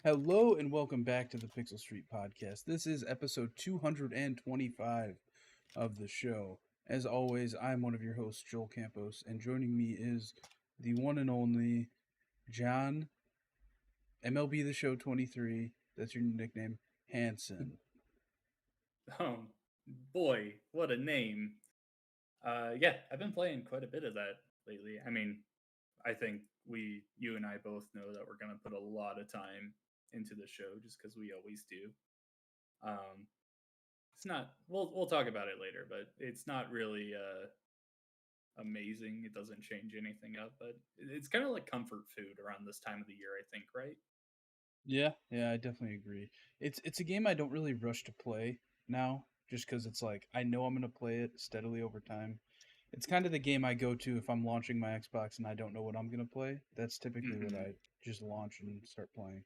Hello and welcome back to the Pixel Street Podcast. This is episode 225 of the show. As always, I'm one of your hosts, Joel Campos, and joining me is the one and only John, MLB The Show 23. That's your nickname, Hanson. Oh boy, what a name. Yeah, I've been playing quite a bit of that lately. I mean, I think you and I both know that we're gonna put a lot of time into the show just because we always do. Um, it's not. We'll talk about it later, but it's not really amazing. It doesn't change anything up, but it's kind of like comfort food around this time of the year. I think, right? Yeah, I definitely agree. It's a game I don't really rush to play now, just because it's like I know I'm gonna play it steadily over time. It's kind of the game I go to if I'm launching my Xbox and I don't know what I'm gonna play. That's typically what hmm I just launch and start playing.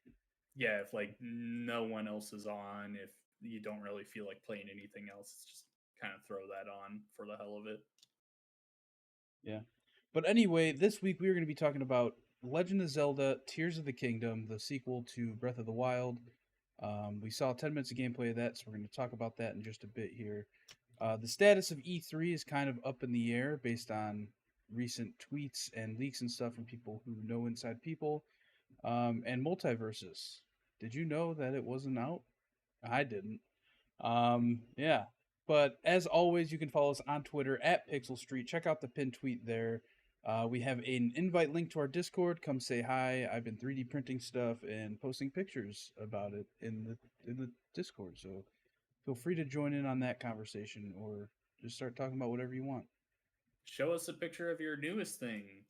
Yeah, if like no one else is on, if you don't really feel like playing anything else, it's just kind of throw that on for the hell of it. Yeah. But anyway, this week we are going to be talking about Legend of Zelda Tears of the Kingdom, the sequel to Breath of the Wild. We saw 10 minutes of gameplay of that, so we're going to talk about that in just a bit here. The status of E3 is kind of up in the air based on recent tweets and leaks and stuff from people who know inside people. And multiverses. Did you know that it wasn't out? I didn't. Yeah. But as always, you can follow us on Twitter at Pixel Street. Check out the pinned tweet there. We have an invite link to our Discord. Come say hi. I've been 3D printing stuff and posting pictures about it in the Discord. So feel free to join in on that conversation or just start talking about whatever you want. Show us a picture of your newest thing.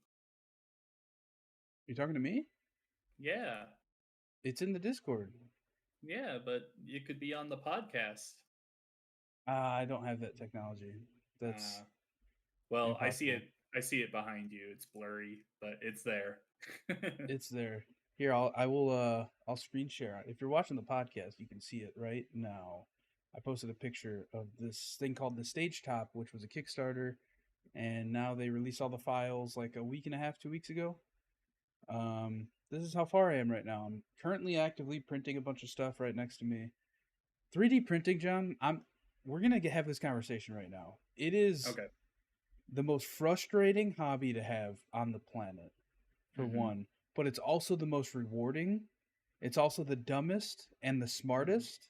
You talking to me? Yeah, It's in the Discord. yeah, but you could be on the podcast. I don't have that technology. That's Uh, well, I see it. impossible. I see it behind you. It's blurry, but it's there. It's there. Here, I'll screen share. If you're watching the podcast, you can see it right now. I posted a picture of this thing called the Stage Top, which was a Kickstarter, and now they released all the files like a week and a half, 2 weeks ago. This is how far I am right now. I'm currently actively printing a bunch of stuff right next to me. 3D printing, John. We're gonna have this conversation right now. It is Okay. the most frustrating hobby to have on the planet for Mm-hmm. one, but it's also the most rewarding. It's also the dumbest and the smartest.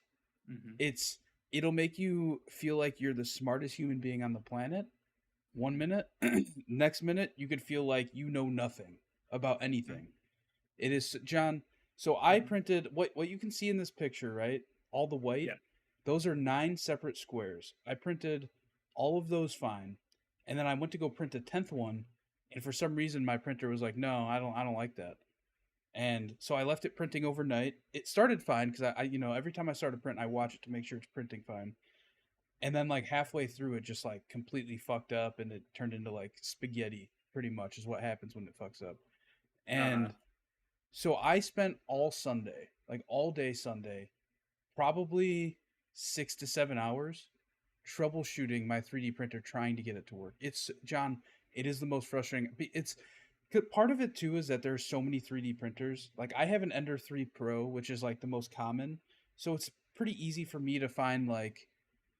Mm-hmm. It's it'll make you feel like you're the smartest human being on the planet. One Mm-hmm. minute, next minute you could feel like you know nothing about Mm-hmm. anything. It is John. So I Mm-hmm. printed what you can see in this picture, right? All the white. Yeah. Those are 9 separate squares. I printed all of those fine, and then I went to go print a 10th one, and for some reason my printer was like, "No, I don't like that." And so I left it printing overnight. It started fine because every time I start a print, I watch it to make sure it's printing fine. And then like halfway through, it just like completely fucked up, and it turned into like spaghetti. Pretty much is what happens when it fucks up. Uh-huh. And so I spent all Sunday, like all day Sunday, probably 6 to 7 hours troubleshooting my 3D printer trying to get it to work. It's John, it is the most frustrating. It's part of it too is that there's so many 3D printers. Like I have an Ender 3 Pro, which is like the most common. So it's pretty easy for me to find like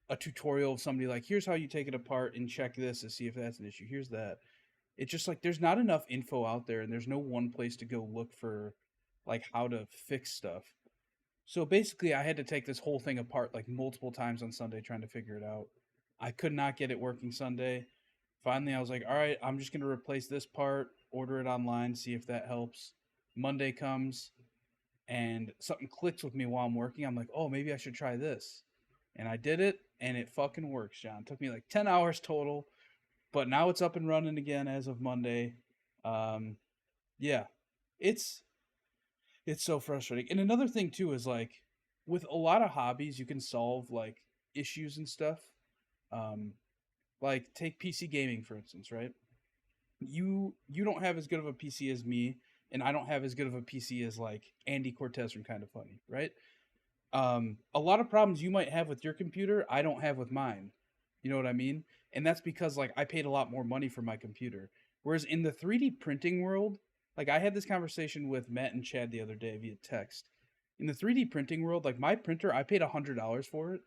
a tutorial of somebody like here's how you take it apart and check this to see if that's an issue. Here's that. It's just like there's not enough info out there and there's no one place to go look for like how to fix stuff. So basically, I had to take this whole thing apart like multiple times on Sunday trying to figure it out. I could not get it working Sunday. Finally, I was like, all right, I'm just going to replace this part, order it online, see if that helps. Monday comes and something clicks with me while I'm working. I'm like, oh, maybe I should try this. And I did it and it fucking works, John. It took me like 10 hours total, but now it's up and running again as of Monday. Um, yeah, it's it's so frustrating. And another thing too is like with a lot of hobbies, you can solve like issues and stuff. Um, like take PC gaming for instance, right? You don't have as good of a PC as me, and I don't have as good of a PC as like Andy Cortez from Kind of Funny, right? A lot of problems you might have with your computer, I don't have with mine. You know what I mean? And that's because like I paid a lot more money for my computer. Whereas in the 3D printing world, like I had this conversation with Matt and Chad the other day via text. in the 3D printing world, like my printer, I paid $100 for it,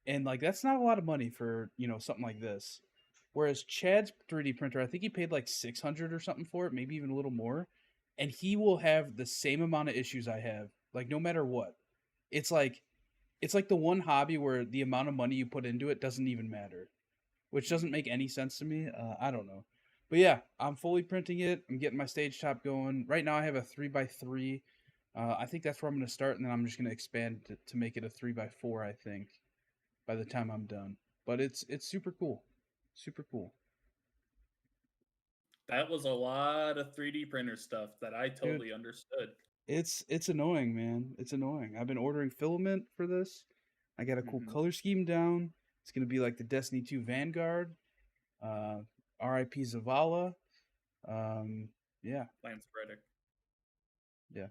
and like that's not a lot of money for something like this. Whereas Chad's 3D printer, I think he paid like 600 or something for it, maybe even a little more, and he will have the same amount of issues I have, like no matter what. It's like it's like the one hobby where the amount of money you put into it doesn't even matter, which doesn't Mm. make any sense to me. I don't know, but yeah, I'm fully printing it. I'm getting my stage top going. Right now, I have a 3x3. I think that's where I'm going to start, and then I'm just going to expand to make it a 3x4. I think by the time I'm done. But it's super cool, super cool, That was a lot of 3D printer stuff that I dude. totally understood. It's annoying, man. It's annoying. I've been ordering filament for this. I got a cool Hmm. color scheme down. It's gonna be like the Destiny 2 Vanguard. Uh, R.I.P. Zavala. Um, yeah, Lance Reddick. yeah.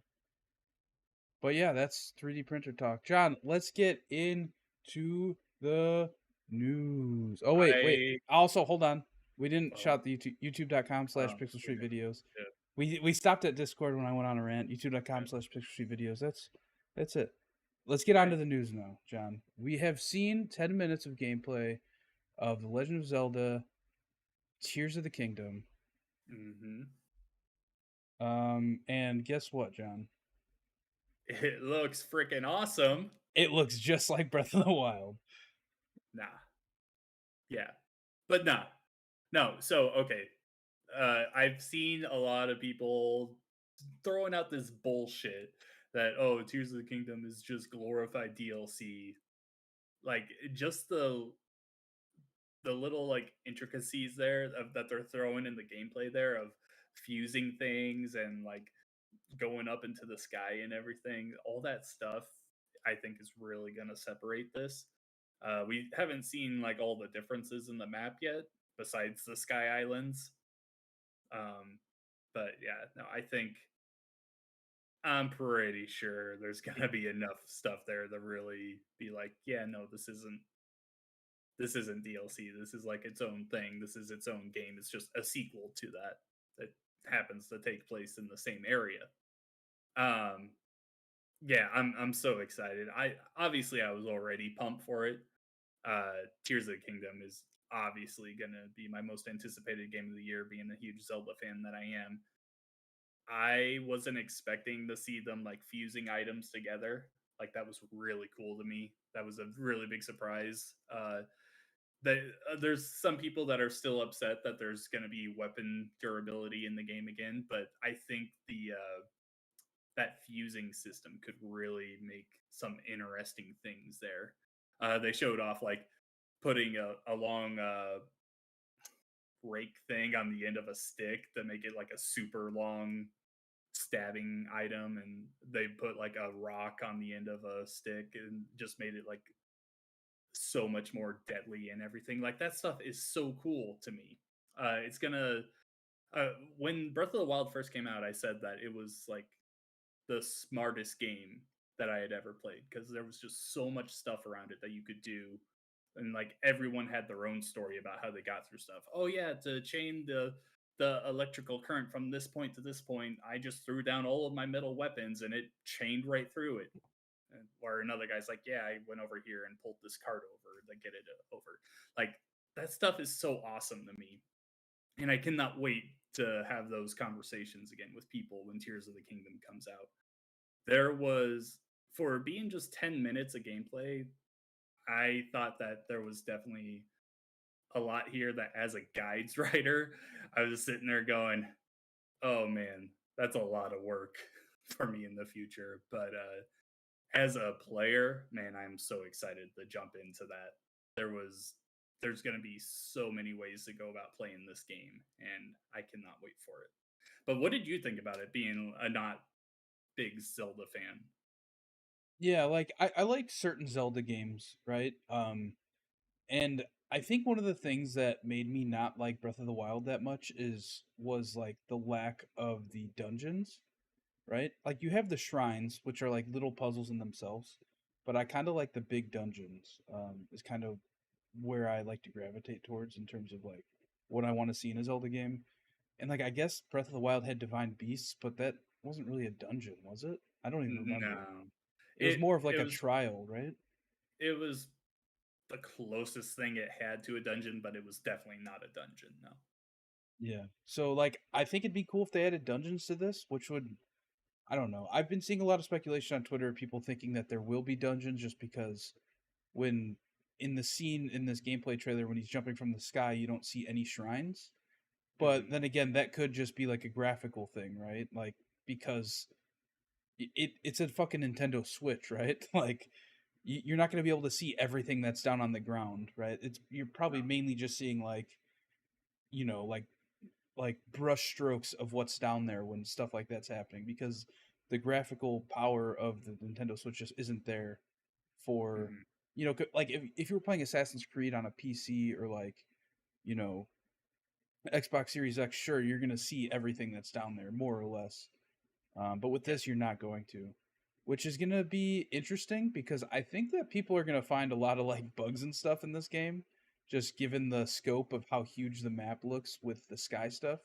But yeah, that's 3D printer talk. John, let's get into the news. Oh wait. I Also, hold on. We didn't oh, shout the YouTube.com slash Pixel we Street did. videos. Yeah. We stopped at Discord when I went on a rant. YouTube.com slash Pixel Street videos. That's it. Let's get on Right. to the news now, John. We have seen 10 minutes of gameplay of The Legend of Zelda Tears of the Kingdom. Hmm. And guess what, John? It looks freaking awesome. It looks just like Breath of the Wild. Nah. Yeah. But nah. No. So okay. I've seen a lot of people throwing out this bullshit that Tears of the Kingdom is just glorified DLC. Like just the little like intricacies there that they're throwing in the gameplay there of fusing things and like going up into the sky and everything, all that stuff I think is really going to separate this. We haven't seen like all the differences in the map yet besides the sky islands. um, but yeah, no, I'm pretty sure there's going to be enough stuff there to really be like, yeah, no, this isn't DLC. This is like its own thing. This is its own game. It's just a sequel to that that happens to take place in the same area. Um, yeah, I'm so excited. I was already pumped for it. Tears of the Kingdom is obviously gonna be my most anticipated game of the year, being a huge Zelda fan that I am. I wasn't expecting to see them like fusing items together. Like that was really cool to me. That was a really big surprise. That there's some people that are still upset that there's going to be weapon durability in the game again, but I think the that fusing system could really make some interesting things there. They showed off like putting a long rake thing on the end of a stick to make it like a super long stabbing item, and they put like a rock on the end of a stick and just made it like so much more deadly and everything. Like that stuff is so cool to me. It's gonna when Breath of the Wild first came out, I said that it was like the smartest game that I had ever played because there was just so much stuff around it that you could do. And like everyone had their own story about how they got through stuff. Oh yeah, to chain the electrical current from this point to this point, I just threw down all of my metal weapons and it chained right through it. And, or another guy's like, yeah, I went over here and pulled this cart over to get it over. Like that stuff is so awesome to me, and I cannot wait to have those conversations again with people when Tears of the Kingdom comes out. There was, for being just 10 minutes of gameplay, I thought that there was definitely a lot here that as a guides writer, I was just sitting there going, oh man, that's a lot of work for me in the future. But as a player, man, I'm so excited to jump into that. There's going to be so many ways to go about playing this game, and I cannot wait for it. But what did you think about it being a not big Zelda fan? Yeah, like I like certain Zelda games, right? And I think one of the things that made me not like Breath of the Wild that much was like the lack of the dungeons, right? Like you have the shrines, which are like little puzzles in themselves, but I kind of like the big dungeons. Is kind of where I like to gravitate towards in terms of like what I want to see in a Zelda game. And like I guess Breath of the Wild had divine beasts, but that wasn't really a dungeon, was it? I don't even No, remember. It was It more of like it a was trial, right? it was the closest thing it had to a dungeon, but it was definitely not a dungeon, no. Yeah. So like I think it'd be cool if they added dungeons to this, which would I don't know. I've been seeing a lot of speculation on Twitter, people thinking that there will be dungeons just because when in the scene in this gameplay trailer when he's jumping from the sky, you don't see any shrines. But Mhm. then again, that could just be like a graphical thing, right? Like because it's a fucking Nintendo Switch, right? Like you're not going to be able to see everything that's down on the ground, right? It's you're No. probably mainly just seeing like you know like brush strokes of what's down there when stuff like that's happening because the graphical power of the Nintendo Switch just isn't there for Mhm. like if you were playing Assassin's Creed on a PC or like you know Xbox Series X, sure you're gonna see everything that's down there more or less, but with Yeah. this you're not going to, which is gonna be interesting because I think that people are gonna find a lot of like bugs and stuff in this game, just given the scope of how huge the map looks with the sky stuff.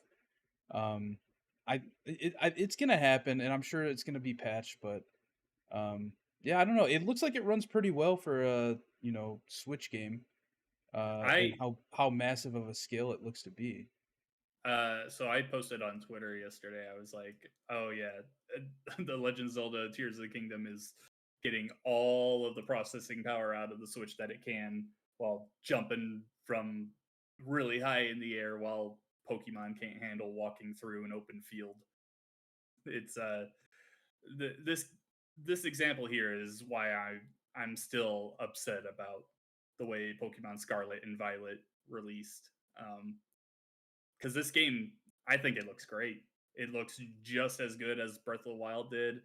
um, it's gonna happen, and I'm sure it's gonna be patched. But yeah, I don't know. It looks like it runs pretty well for a Switch game, and I how massive of a scale it looks to be. so I posted on Twitter yesterday. I was like, "Oh yeah, the Legend of Zelda: Tears of the Kingdom is getting all of the processing power out of the Switch that it can while jumping from really high in the air while Pokemon can't handle walking through an open field." It's this this example here is why I'm still upset about the way Pokemon Scarlet and Violet released. Because this game, I think it looks great. It looks just as good as Breath of the Wild did.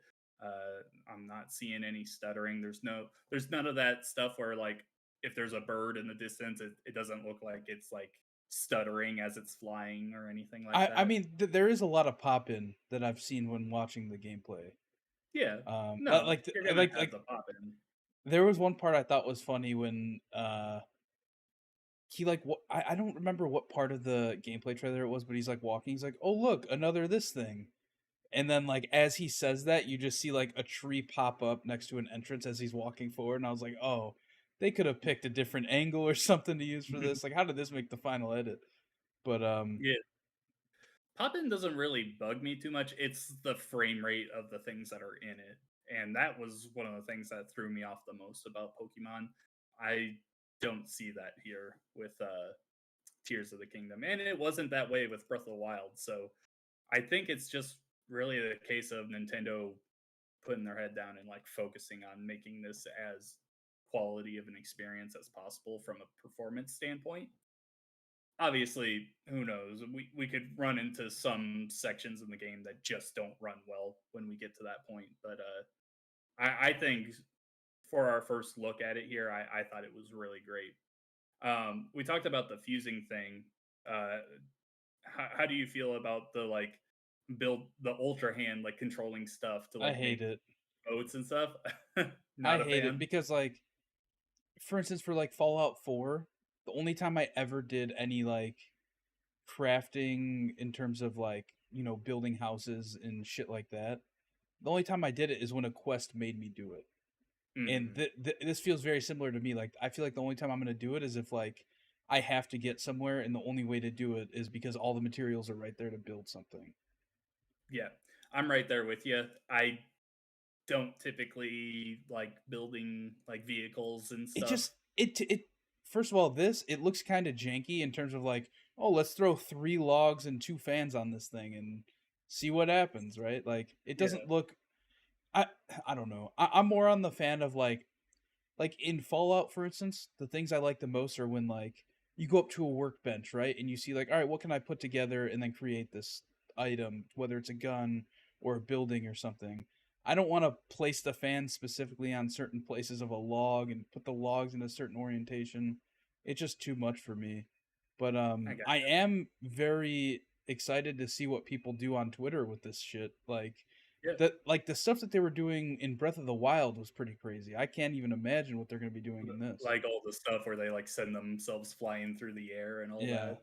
I'm not seeing any stuttering. There's none of that stuff where like if there's a bird in the distance, it doesn't look like it's like stuttering as it's flying or anything like I that. mean, there is a lot of pop in that I've seen when watching the gameplay. Yeah, Like no, you're gonna have the pop in. there was one part I thought was funny when he like I don't remember what part of the gameplay trailer it was, but he's like walking. He's like, "Oh look, another this thing." And then like as he says that, you just see like a tree pop up next to an entrance as he's walking forward, and I was like, "Oh, they could have picked a different angle or something to use for this. Like, how did this make the final edit?" But Yeah, pop-in doesn't really bug me too much. It's the frame rate of the things that are in it. And that was one of the things that threw me off the most about Pokemon. I don't see that here with Tears of the Kingdom. And it wasn't that way with Breath of the Wild. So I think it's just really the case of Nintendo putting their head down and like focusing on making this as quality of an experience as possible from a performance standpoint. Obviously, who knows? We could run into some sections in the game that just don't run well when we get to that point. But I think for our first look at it here, I thought it was really great. We talked about the fusing thing. Uh, how do you feel about the like build the ultra hand like controlling stuff to I like hate make it. boats and stuff? I Not a hate it fan. because like for instance for like Fallout 4, the only time I ever did any like crafting in terms of like, building houses and shit like that, the only time I did it is when a quest made me do it. And Hmm. this feels very similar to me. Like I feel like the only time I'm going to do it is if like I have to get somewhere and the only way to do it is because all the materials are right there to build something. Yeah, I'm right there with you. I don't typically like building like vehicles and It stuff. just it first of all, this it looks kind of janky in terms of like, oh, let's throw 3 logs and 2 fans on this thing and see what happens, right? Like it Yeah, doesn't look I I don't know. I'm more on the fan of like in Fallout, for instance, the things I like the most are when like you go up to a workbench, right? And you see like, all right, what can I put together and then create this item, whether it's a gun or a building or something. I don't want to place the fans specifically on certain places of a log and put the logs in a certain orientation. It's just too much for me. But I got I am very excited to see what people do on Twitter with this shit. yeah. The stuff that they were doing in Breath of the Wild was pretty crazy. I can't even imagine what they're going to be doing in this. Like all the stuff where they like send themselves flying through the air and all Yeah. that.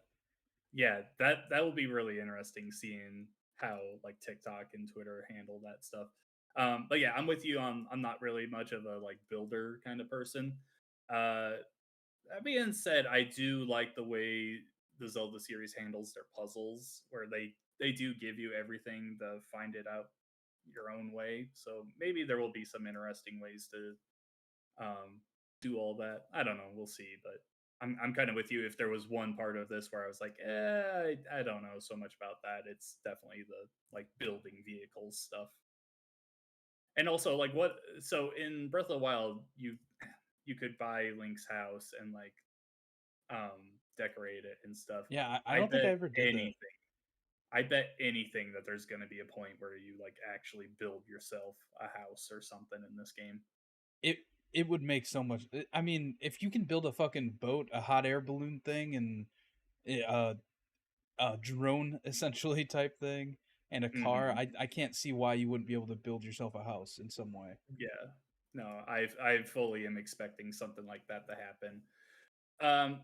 Yeah, that will be really interesting seeing how like TikTok and Twitter handle that stuff. But yeah, I'm with you on I'm not really much of a like builder kind of person. Uh that being said, I do like the way the Zelda series handles their puzzles, where they do give you everything to find it out your own way. So maybe there will be some interesting ways to um, do all that. I don't know. We'll see. But I'm kind of with you. If there was one part of this where I was like, I don't know so much about that. It's definitely the like building vehicles stuff. And also like what so in Breath of the Wild, you could buy Link's house and like decorate it and stuff. Yeah, I I don't think I bet ever did that. anything. I bet anything that there's going to be a point where you like actually build yourself a house or something in this game. It it would make so much. I mean, if you can build a fucking boat, a hot air balloon thing, and a drone essentially type thing, and a car, Hmm. I can't see why you wouldn't be able to build yourself a house in some way. Yeah. No, I fully am expecting something like that to happen.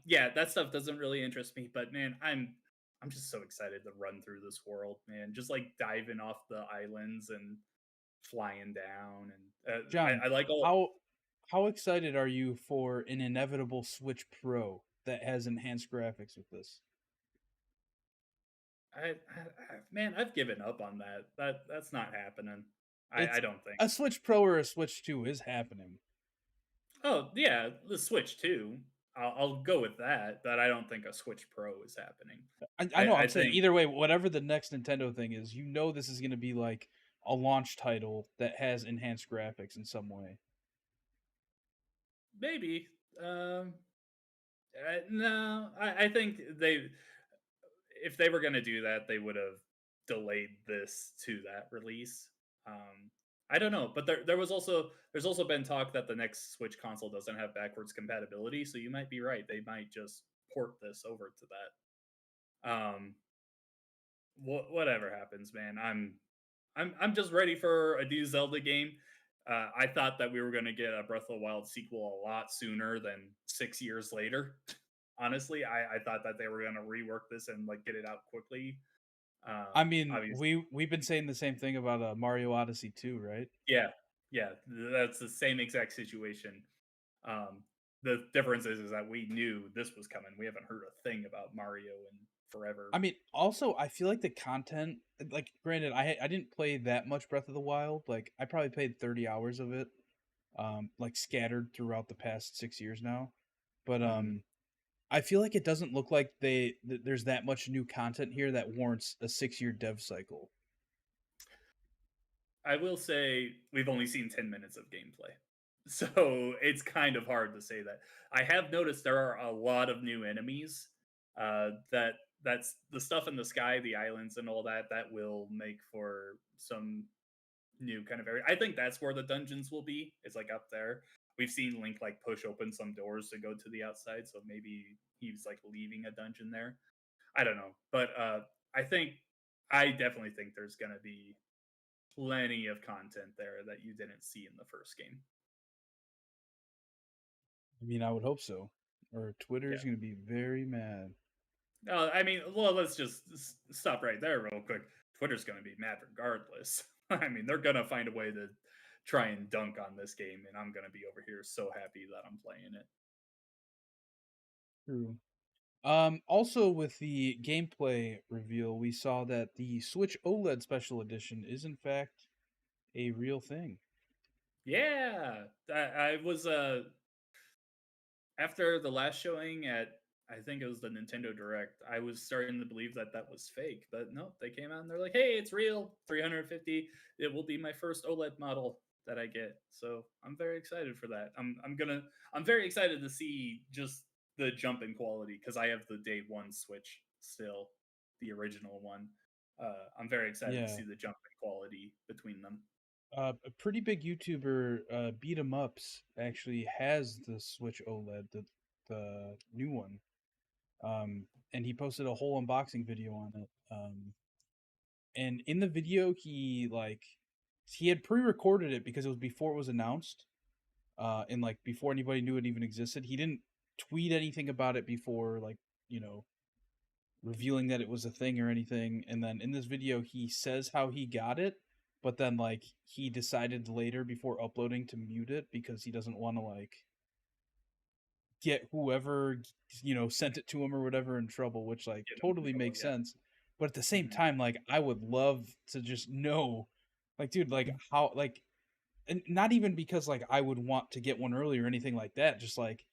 Yeah, that stuff doesn't really interest me, but man, I'm just so excited to run through this world, man. Just like diving off the islands and flying down, and John, I like all. how excited are you for an inevitable Switch Pro that has enhanced graphics with this? Man, I've given up on that. That's not happening. I It's don't think. a Switch Pro or a Switch 2 is happening. Oh yeah, the Switch 2. I'll go with that, but I don't think a Switch Pro is happening. I know. I I'm saying think either way, whatever the next Nintendo thing is, you know this is going to be like a launch title that has enhanced graphics in some way. maybe. Um, no, I think they if they were going to do that, they would have delayed this to that release. I don't know, but there was also there's also been talk that the next Switch console doesn't have backwards compatibility, so you might be right. They might just port this over to that. Whatever happens, man. I'm just ready for a new Zelda game. I thought that we were going to get a Breath of the Wild sequel a lot sooner than 6 years later. Honestly, I thought that they were going to rework this and like get it out quickly. I mean, Obviously, we've been saying the same thing about Mario Odyssey too, right? yeah, yeah, that's the same exact situation. The difference is that we knew this was coming. We haven't heard a thing about Mario in forever. I mean, also I feel like the content, like granted, I didn't play that much Breath of the Wild. Like I probably played 30 hours of it, like scattered throughout the past 6 years now. But Mhm. I feel like it doesn't look like there's that much new content here that warrants a 6 year dev cycle. I will say we've only seen 10 minutes of gameplay. So it's kind of hard to say that. I have noticed there are a lot of new enemies. That's the stuff in the sky, the islands and all that that will make for some new kind of area. I think that's where the dungeons will be. It's like up there. We've seen Link like push open some doors to go to the outside, so maybe he's like leaving a dungeon there. I don't know. But I definitely think there's going to be plenty of content there that you didn't see in the first game. I mean, I would hope so, or Yeah. Twitter's gonna be very mad. No, I mean, well, let's just stop right there real quick. Twitter's going to be mad regardless. I mean, they're going to find a way to try and dunk on this game, and I'm going to be over here so happy that I'm playing it. True. Also with the gameplay reveal, we saw that the Switch OLED Special Edition is in fact a real thing. Yeah, I was after the last showing at I think it was the Nintendo Direct, I was starting to believe that that was fake, but no, they came out and they're like, "Hey, it's real. 350. It will be my first OLED model that I get." So, I'm very excited for that. I'm very excited to see just the jump in quality cuz I have the day 1 Switch still, the original one. I'm very excited to Yeah. see the jump in quality between them. A pretty big YouTuber, Beat 'em Ups, actually has the Switch OLED, the new one. And he posted a whole unboxing video on it. And in the video, he had pre-recorded it because it was before it was announced, and like before anybody knew it even existed. He didn't tweet anything about it before, like you know, revealing that it was a thing or anything. And then in this video, he says how he got it, but then like he decided later before uploading to mute it because he doesn't want to like get whoever sent it to him or whatever in trouble, which like Get them in totally trouble. makes Yeah. sense. But at the same Mhm. time, like I would love to just know, like, dude, like how like, and not even because like I would want to get one early or anything like that. Just like,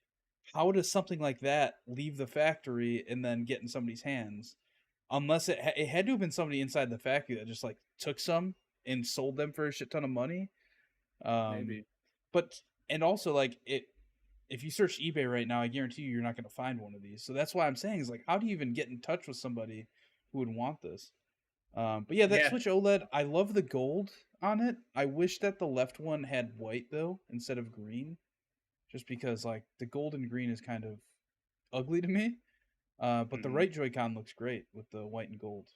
how does something like that leave the factory and then get in somebody's hands? Unless it had to have been somebody inside the factory that just like took some and sold them for a shit ton of money. Um, Maybe. but and also like it, if you search eBay right now, I guarantee you're not going to find one of these. So that's why I'm saying is like, how do you even get in touch with somebody who would want this? But yeah, that Yeah. Switch OLED, I love the gold on it. I wish that the left one had white though instead of green, just because like the gold and green is kind of ugly to me. But the Mhm. right Joy-Con looks great with the white and gold.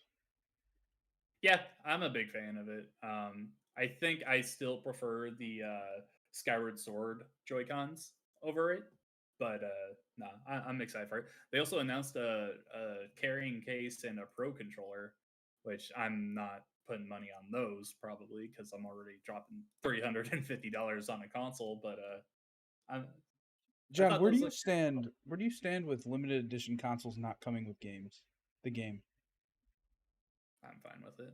Yeah, I'm a big fan of it. I think I still prefer the Skyward Sword Joy Cons over it, but nah, I'm excited for it. They also announced a carrying case and a Pro controller, which I'm not putting money on those probably because I'm already dropping $350 on a console. But I'm, I John, thought where do those you looked pretty cool. stand? Where do you stand with limited edition consoles not coming with games? The game. I'm fine with it.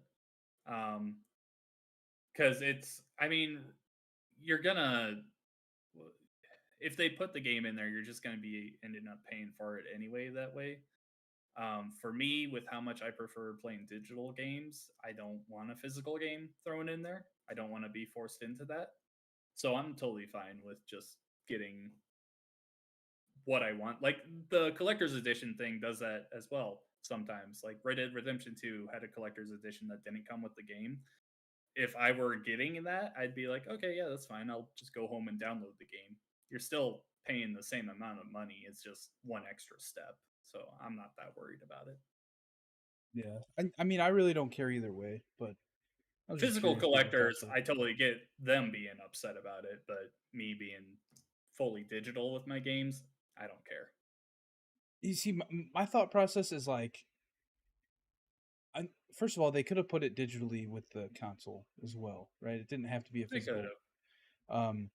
Because it's, I mean, you're gonna if they put the game in there, you're just going to be ending up paying for it anyway that way. For me, with how much I prefer playing digital games, I don't want a physical game thrown in there. I don't want to be forced into that. So I'm totally fine with just getting what I want. Like the collector's edition thing does that as well sometimes. Like Red Dead Redemption 2 had a collector's edition that didn't come with the game. If I were getting that, I'd be like, okay, yeah, that's fine. I'll just go home and download the game. You're still paying the same amount of money. It's just one extra step. So I'm not that worried about it. Yeah. I mean, I really don't care either way, but I was just Physical curious what your thoughts collectors, were. I totally get them being upset about it, but me being fully digital with my games, I don't care. You see, my thought process is like, first of all, they could have put it digitally with the console as well, right? It didn't have to be a They could physical. have. Um,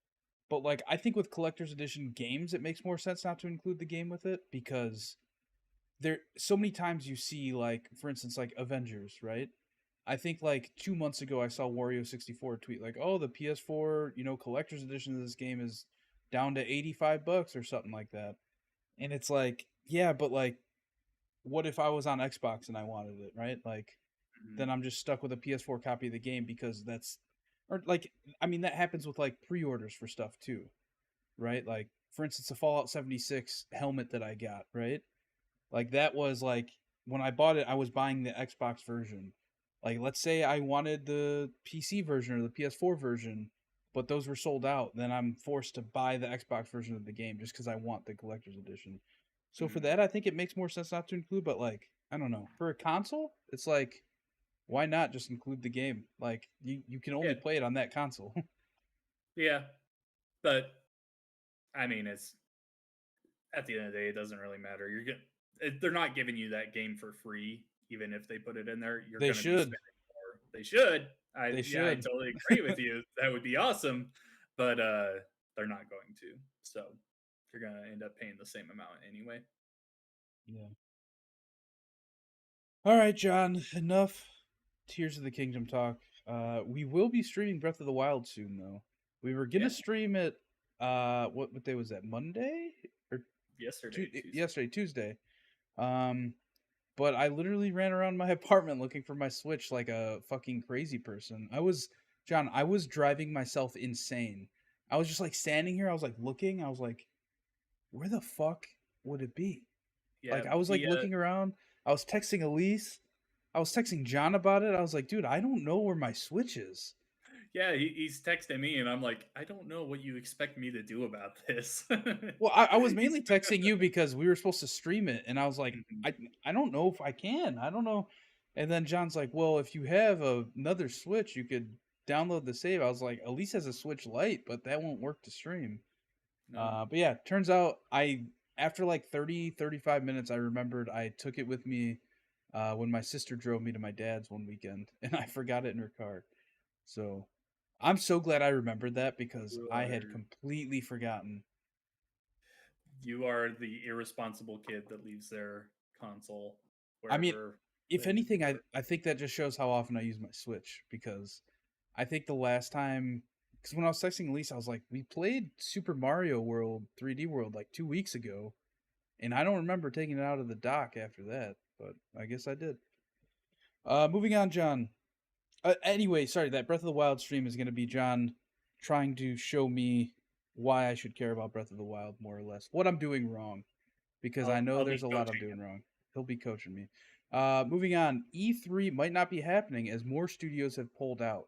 but like, I think with collector's edition games, it makes more sense not to include the game with it because there so many times you see like, for instance, like Avengers, right? I think like 2 months ago I saw Wario64 tweet like, "Oh, the PS4, collector's edition of this game is down to $85 or something like that." And it's like, yeah, but like, what if I was on Xbox and I wanted it, right? Like, Mhm. then I'm just stuck with a PS4 copy of the game because that's, or like, I mean, that happens with like pre-orders for stuff too, right? Like, for instance, the Fallout 76 helmet that I got, right? Like that was like when I bought it, I was buying the Xbox version. Like let's say I wanted the PC version or the PS4 version, but those were sold out, then I'm forced to buy the Xbox version of the game just because I want the collector's edition. So for Mhm. that, I think it makes more sense not to include. But like, I don't know, for a console, it's like, why not just include the game? Like you can Yeah. only play it on that console. Yeah. But I mean, it's at the end of the day, it doesn't really matter. They're not giving you that game for free, even if they put it in there. You're They gonna be should. spending more. They should. They Yeah, I should. totally agree with you. That would be awesome, but they're not going to. So you're gonna end up paying the same amount anyway. Yeah. All right, John. Enough Tears of the Kingdom talk. We will be streaming Breath of the Wild soon, though. We were gonna Yeah, stream it. What day was that? Monday or yesterday, Tuesday. yesterday, Tuesday. Um, but I literally ran around my apartment looking for my Switch like a fucking crazy person. John. I was driving myself insane. I was just like standing here. I was like looking. I was like, where the fuck would it be? Yeah, Like I was like he looking around. I was texting Elise. I was texting John about it. I was like, dude, I don't know where my Switch is. yeah, he's texting me, and I'm like, I don't know what you expect me to do about this. Well, I was He's mainly texting you because we were supposed to stream it, and I was like, Mhm. I don't know if I can. I don't know. And then John's like, well, if you have another Switch, you could download the save. I was like, Elise has a Switch Lite, but that won't work to stream. No, But yeah, turns out I after like 35 minutes, I remembered I took it with me when my sister drove me to my dad's one weekend, and I forgot it in her car. So I'm so glad I remembered that because You I had are completely forgotten. you are the irresponsible kid that leaves their console I mean, wherever if they anything, I work. I think that just shows how often I use my Switch because I think the last time, because when I was texting Elise, I was like, we played Super Mario World 3D World like 2 weeks ago, and I don't remember taking it out of the dock after that, but I guess I did. Moving on, John. Anyway, sorry, that Breath of the Wild stream is going to be John trying to show me why I should care about Breath of the Wild more or less, what I'm doing wrong, because I know I'll be there's a lot I'm coaching doing him. wrong. He'll be coaching me. Moving on, E3 might not be happening as more studios have pulled out.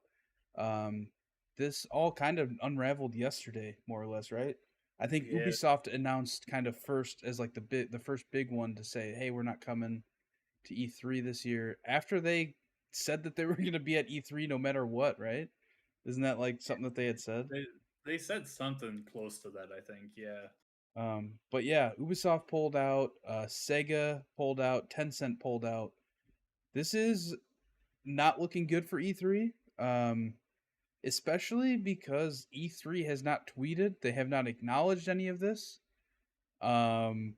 Um, this all kind of unraveled yesterday, more or less, right? I think Yeah, Ubisoft announced kind of first as like the first big one to say, "Hey, we're not coming to E3 this year," after they said that they were going to be at E3 no matter what, right? Isn't that like something that they had said? they they said something close to that. I think. Yeah. But yeah, Ubisoft pulled out, Sega pulled out, Tencent pulled out. This is not looking good for E3, especially because E3 has not tweeted. They have not acknowledged any of this. Um,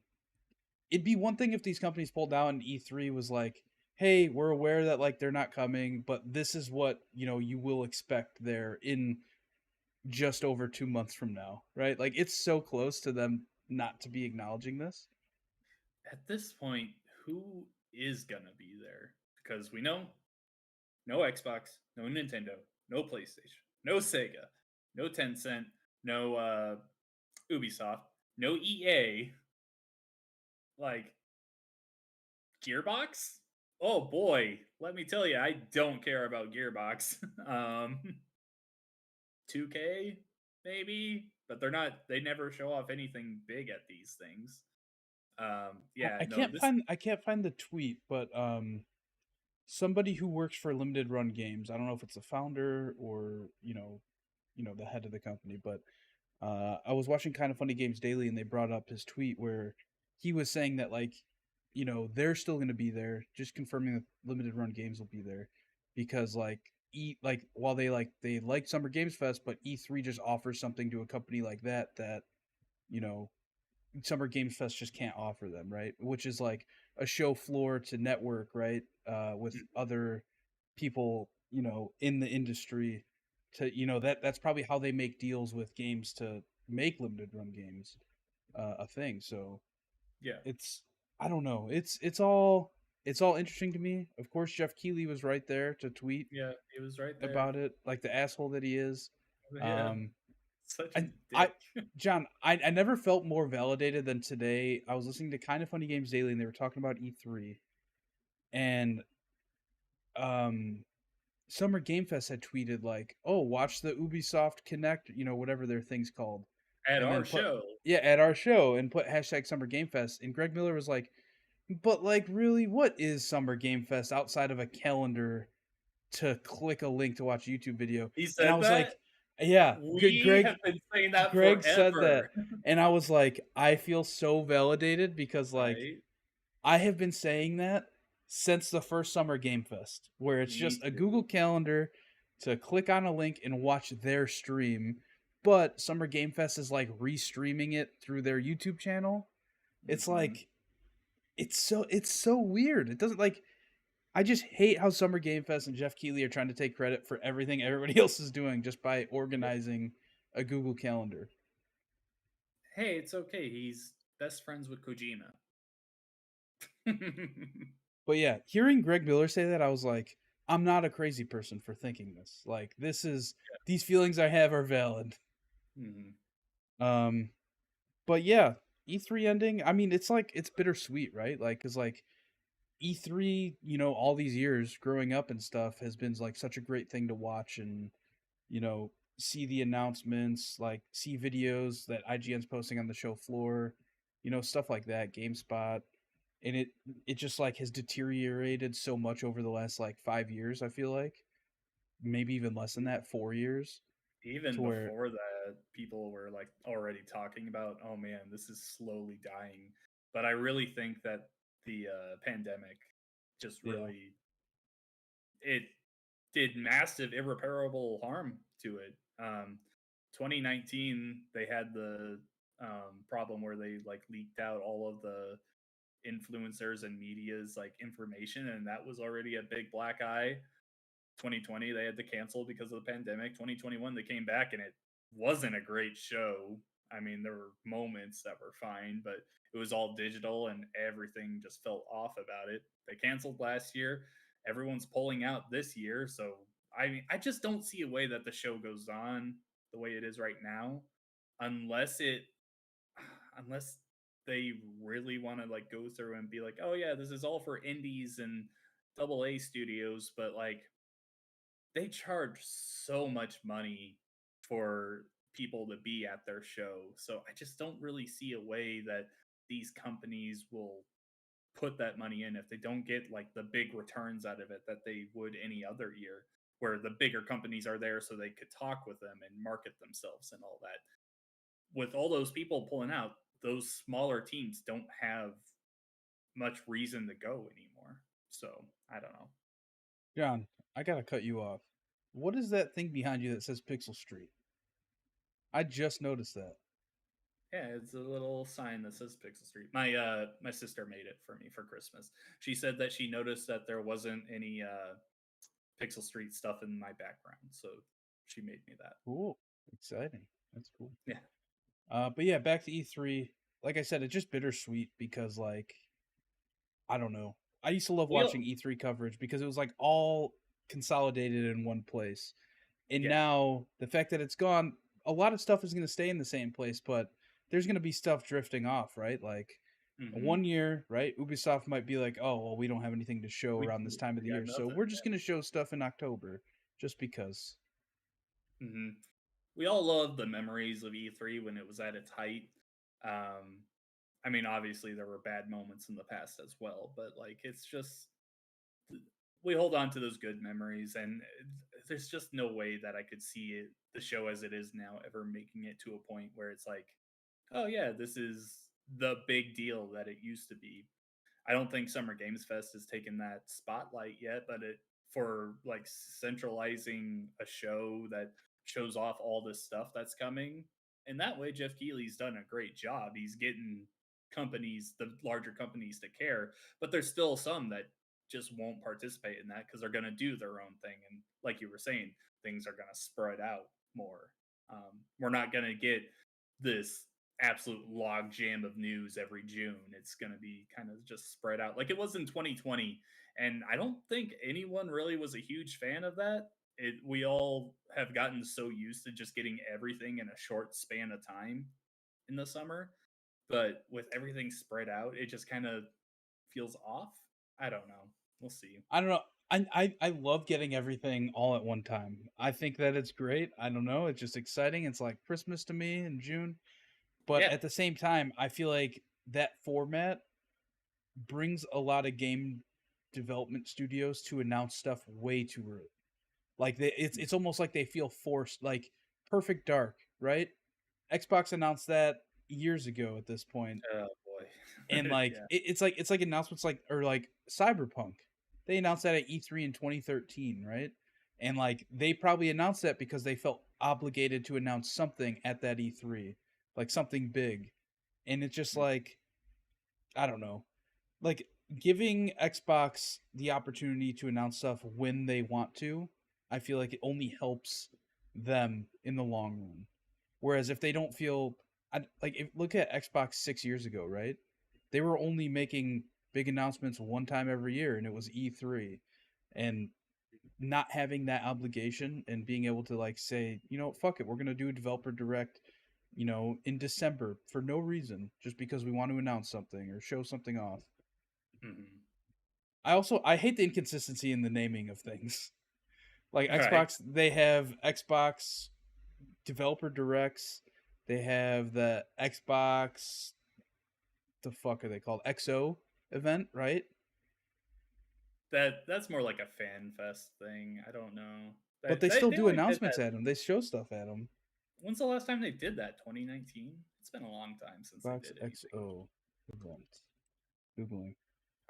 it'd be one thing if these companies pulled out and E3 was like, "Hey, we're aware that like they're not coming, but this is what you will expect there in just over 2 months from now," right? Like it's so close to them not to be acknowledging this. At this point, who is gonna be there? Because we know no Xbox, no Nintendo, no PlayStation, no Sega, no Tencent, no Ubisoft, no EA, like Gearbox. Oh boy, let me tell you, I don't care about Gearbox. 2K maybe, but they're not. They never show off anything big at these things. Yeah, I no, can't this find I can't find the tweet, but somebody who works for Limited Run Games. I don't know if it's the founder or the head of the company, but I was watching Kind of Funny Games Daily, and they brought up his tweet where he was saying that like they're still going to be there, just confirming that Limited Run Games will be there because while they like Summer Games Fest, but E3 just offers something to a company like that you know Summer Games Fest just can't offer them, right? Which is like a show floor to network, right? With other people, in the industry to, that's probably how they make deals with games to make limited run games a thing. So yeah, it's, I don't know. It's all interesting to me. Of course, Jeff Keighley was right there to tweet yeah, he was right there. about it, like the asshole that he is. Yeah, Um, such a I dick. John, I never felt more validated than today. I was listening to Kind of Funny Games Daily, and they were talking about E3, and um, Summer Game Fest had tweeted like, "Oh, watch the Ubisoft Connect, whatever their thing's called," At and our then put show. yeah at our show and put hashtag Summer Game Fest. And Greg Miller was like, "But like, really, what is Summer Game Fest outside of a calendar to click a link to watch a YouTube video?" He And I said was that? like, "Yeah, good, We Greg." have been saying that Greg said that, forever, and I was like, I feel so validated because like right? I have been saying that since the first Summer Game Fest, where it's Me just a too. Google Calendar to click on a link and watch their stream. But Summer Game Fest is like restreaming it through their YouTube channel. It's Mhm. like it's so weird. It doesn't like I just hate how Summer Game Fest and Jeff Keighley are trying to take credit for everything everybody else is doing just by Yeah. organizing a Google Calendar. Hey, it's okay, he's best friends with Kojima. But yeah, hearing Greg Miller say that, I was like, I'm not a crazy person for thinking this. Like, these feelings I have are valid. Mhm. Um, but yeah, E3 ending. I mean, it's like it's bittersweet, right? Like, cause like E3, all these years growing up and stuff has been like such a great thing to watch and you know see the announcements, like see videos that IGN's posting on the show floor, stuff like that. GameSpot, and it just like has deteriorated so much over the last like 5 years. I feel like maybe even less than that, 4 years, Even to where before that, people were, like, already talking about, "Oh, man, this is slowly dying." But I really think that the, pandemic just yeah, really it did massive irreparable harm to it. 2019, they had the problem where they like leaked out all of the influencers and media's like information, and that was already a big black eye. 2020 they had to cancel because of the pandemic. 2021 they came back and it wasn't a great show. I mean, there were moments that were fine, but it was all digital and everything just felt off about it. They canceled last year. Everyone's pulling out this year, so I mean, I just don't see a way that the show goes on the way it is right now unless it unless they really want to like go through and be like, "Oh yeah, this is all for indies and double A studios," but like they charge so much money for people to be at their show. So I just don't really see a way that these companies will put that money in if they don't get like the big returns out of it that they would any other year, where the bigger companies are there so they could talk with them and market themselves and all that. With all those people pulling out, those smaller teams don't have much reason to go anymore. So I don't know. John, I gotta cut you off. What is that thing behind you that says Pixel Street? I just noticed that. Yeah, it's a little sign that says Pixel Street. My sister made it for me for Christmas. She said that she noticed that there wasn't any Pixel Street stuff in my background, so she made me that. Cool. Exciting. That's cool. Yeah. But yeah, back to E3. Like I said, it's just bittersweet because like I don't know. I used to love We watching E3 coverage because it was like all consolidated in one place. And yeah. now the fact that it's gone, a lot of stuff is going to stay in the same place, but there's going to be stuff drifting off, right? Like Hmm. 1 year, right? Ubisoft might be like, "Oh, well, we don't have anything to show We around this time of we the got year, so nothing. we're just going to show stuff in October just because." Hmm. We all love the memories of E3 when it was at its height. Um, I mean, obviously there were bad moments in the past as well, but like it's just we hold on to those good memories, and there's just no way that I could see it, the show as it is now, ever making it to a point where it's like, oh yeah, this is the big deal that it used to be. I don't think Summer Games Fest has taken that spotlight yet, but it for like centralizing a show that shows off all this stuff that's coming. In that way, Jeff Keighley's done a great job. He's getting companies, the larger companies, to care, but there's still some that just won't participate in that because they're going to do their own thing. And like you were saying, things are going to spread out more. We're not going to get this absolute log jam of news every June. It's going to be kind of just spread out like it was in 2020. And I don't think anyone really was a huge fan of that. We all have gotten so used to just getting everything in a short span of time in the summer. But with everything spread out, it just kind of feels off. I don't know. We'll see. I don't know. I love getting everything all at one time. I think that it's great. I don't know. It's just exciting. It's like Christmas to me in June. But Yeah. at the same time, I feel like that format brings a lot of game development studios to announce stuff way too early. Like it's almost like they feel forced. Like Perfect Dark, right? Xbox announced that years ago at this point, Oh boy. and like Yeah. it's like announcements like or like Cyberpunk. They announced that at E3 in 2013, right? And like they probably announced that because they felt obligated to announce something at that E3, like something big. And it's just like I don't know, like giving Xbox the opportunity to announce stuff when they want to. I feel like it only helps them in the long run. Whereas if they don't feel like look at Xbox 6 years ago, right? They were only making big announcements one time every year, and it was E3. And not having that obligation and being able to like say, fuck it, we're gonna do a developer direct, in December for no reason, just because we want to announce something or show something off. Hmm. I hate the inconsistency in the naming of things. Like All right. Xbox, they have Xbox developer directs. They have the Xbox. The fuck are they called? XO event, right? That's more like a fan fest thing. I don't know. But They they they, still they do only did announcements that. at them. They show stuff at them. When's the last time they did that? 2019. It's been a long time since they Xbox did anything. XO event. Googling.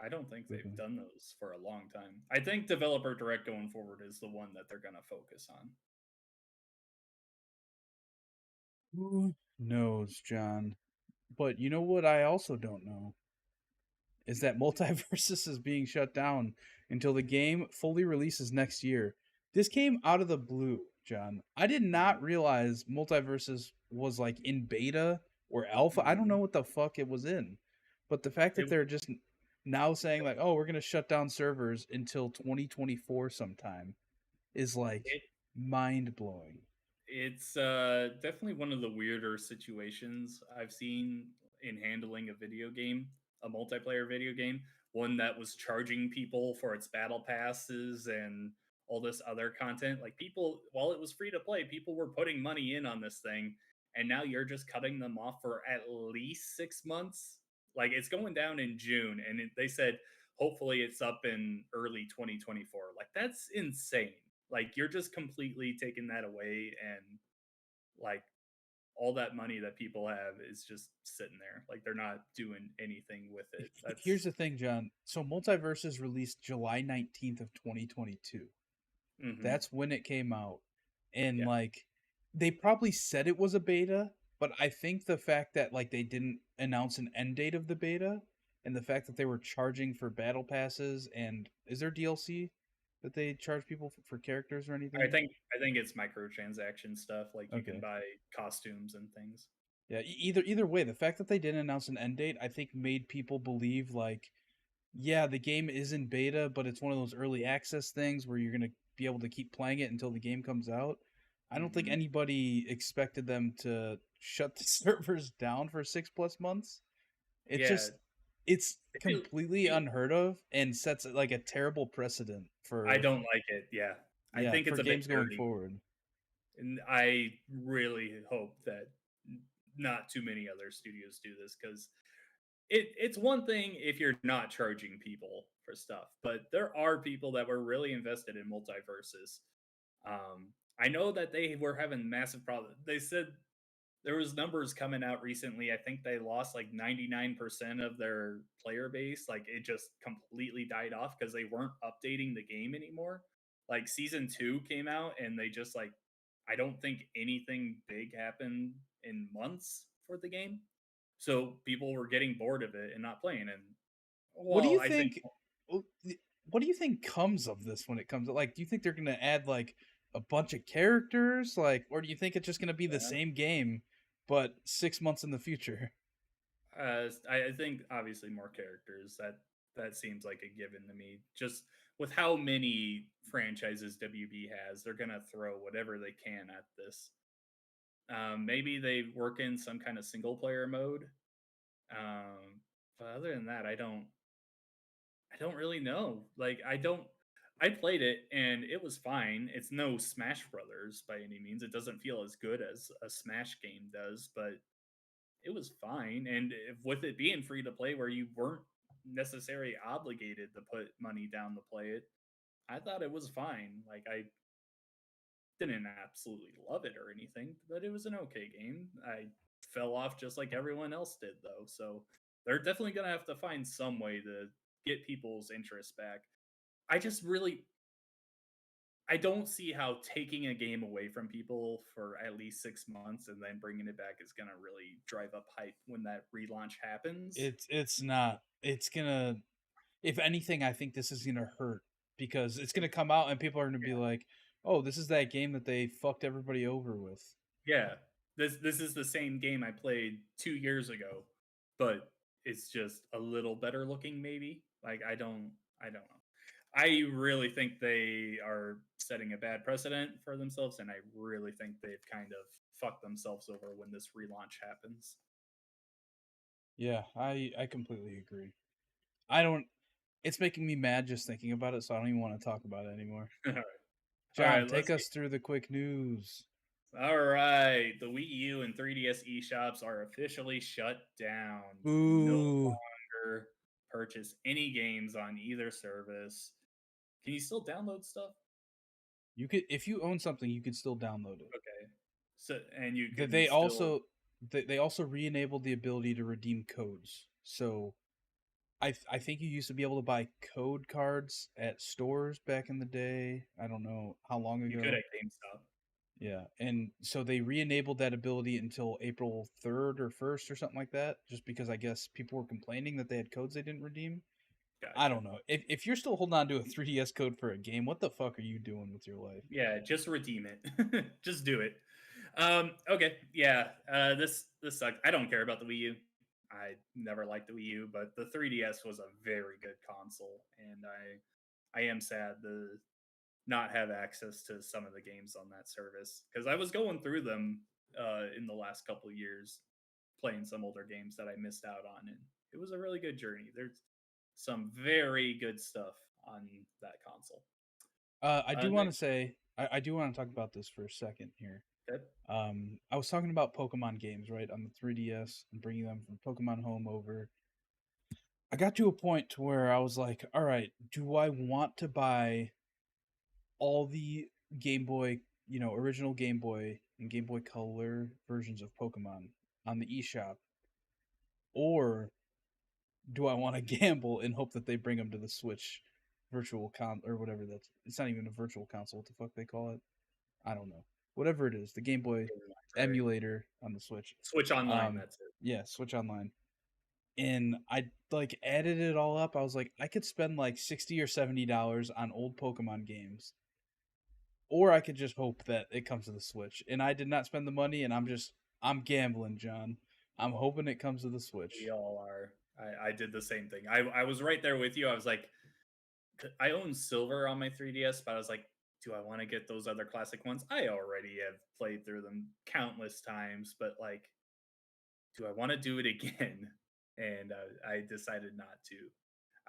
I don't think they've quickly. done those for a long time. I think developer direct going forward is the one that they're going to focus on. Who knows, John? But you know what I also don't know is that Multiversus is being shut down until the game fully releases next year. This came out of the blue, John. I did not Mhm. realize Multiversus was like in beta or alpha. I don't know Mhm. what the fuck it was in. But the fact that It, they're just now saying like, "Oh, we're going to shut down servers until 2024 sometime" is like it mind-blowing. It's definitely one of the weirder situations I've seen in handling a video game, a multiplayer video game, one that was charging people for its battle passes and all this other content. Like people, while it was free to play, people were putting money in on this thing, and now you're just cutting them off for at least 6 months. Like it's going down in June, and they said hopefully it's up in early 2024. Like that's insane. Like you're just completely taking that away, and like all that money that people have is just sitting there. Like they're not doing anything with it. Here's That's the thing, John. So Multiverses released July 19th of 2022. hmm That's when it came out. And yeah. like they probably said it was a beta, but I think the fact that like they didn't announce an end date of the beta and the fact that they were charging for battle passes and is there DLC that they charge people for characters or anything? I think it's microtransaction stuff. Like you can Okay. buy costumes and things. Yeah, either way, the fact that they didn't announce an end date, I think made people believe like yeah, the game is in beta, but it's one of those early access things where you're going to be able to keep playing it until the game comes out. I don't think hmm anybody expected them to shut the servers down for 6 plus months. It Yeah. just it's It feel, completely feel, unheard of and sets like a terrible precedent I for don't like it. Yeah. I yeah, think for it's a bit games going dirty. forward. And I really hope that not too many other studios do this because it's one thing if you're not charging people for stuff, but there are people that were really invested in multiverses. I know that they were having massive problems. They said there was numbers coming out recently. I think they lost like 99% of their player base. Like it just completely died off because they weren't updating the game anymore. Like season 2 came out and they just like I don't think anything big happened in months for the game. So people were getting bored of it and not playing. And What do well, you I think think what do you think comes of this when it comes to like do you think they're going to add like a bunch of characters like or do you think it's just going to be the yeah, same game but 6 months in the future? I think obviously more characters. That seems like a given to me. Just with how many franchises WB has, they're gonna throw whatever they can at this. Maybe they work in some kind of single player mode. But other than that, I don't really know. Like I don't. I played it and it was fine. It's no Smash Brothers by any means. It doesn't feel as good as a Smash game does, but it was fine. And with it being free to play, where you weren't necessarily obligated to put money down to play it, I thought it was fine. Like I didn't absolutely love it or anything, but it was an okay game. I fell off just like everyone else did, though. So they're definitely gonna have to find some way to get people's interest back. I just really I don't see how taking a game away from people for at least 6 months and then bringing it back is going to really drive up hype when that relaunch happens. It's not. It's going to if anything I think this is going to hurt because it's going to come out and people are going to be Yeah, like, "Oh, this is that game that they fucked everybody over with." yeah. This is the same game I played 2 years ago, but it's just a little better looking, maybe. Like I don't know. I really think they are setting a bad precedent for themselves, and I really think they've kind of fucked themselves over when this relaunch happens. Yeah, I completely agree. I don't it's making me mad just thinking about it, so I don't even want to talk about it anymore. All John, right, take us through the quick news. all right. The Wii U and 3DS eShops are officially shut down. You can no Boo. longer purchase any games on either service. Can you still download stuff? You could if you own something, you could still download it. Okay. So and you That can still they also re-enabled the ability to redeem codes. So I think you used to be able to buy code cards at stores back in the day. I don't know how long You could ago. at GameStop. Yeah, and so they re-enabled that ability until April 3rd or 1st or something like that, just because I guess people were complaining that they had codes they didn't redeem. I Gotcha. don't know. If you're still holding on to a 3DS code for a game, what the fuck are you doing with your life? Yeah, just redeem it. Just do it. Okay, yeah. This sucked. I don't care about the Wii U. I never liked the Wii U, but the 3DS was a very good console, and I am sad to not have access to some of the games on that service because I was going through them in the last couple of years, playing some older games that I missed out on, and it was a really good journey. There's some very good stuff on that console. I do want to Next, say I do want to talk about this for a second here. okay. I was talking about Pokemon games, right, on the 3DS and bringing them from Pokemon Home over. I got to a point to where I was like, all right, do I want to buy all the Game Boy, original Game Boy and Game Boy Color versions of Pokemon on the eShop, or do I want to gamble and hope that they bring them to the Switch virtual or whatever that's it's not even a virtual console, what the fuck they call it? I don't know. Whatever it is, the Game Boy Library. emulator on the Switch. Switch Online, Um that's it. yeah, Switch Online. And I like added it all up. I was like, I could spend like $60 or $70 on old Pokemon games, or I could just hope that it comes to the Switch. And I did not spend the money, and I'm gambling, John. I'm hoping it comes to the We Switch. all are. I did the same thing. I was right there with you. I was like, I own Silver on my 3DS, but I was like, do I want to get those other classic ones? I already have played through them countless times, but like, do I want to do it again? And I decided not to.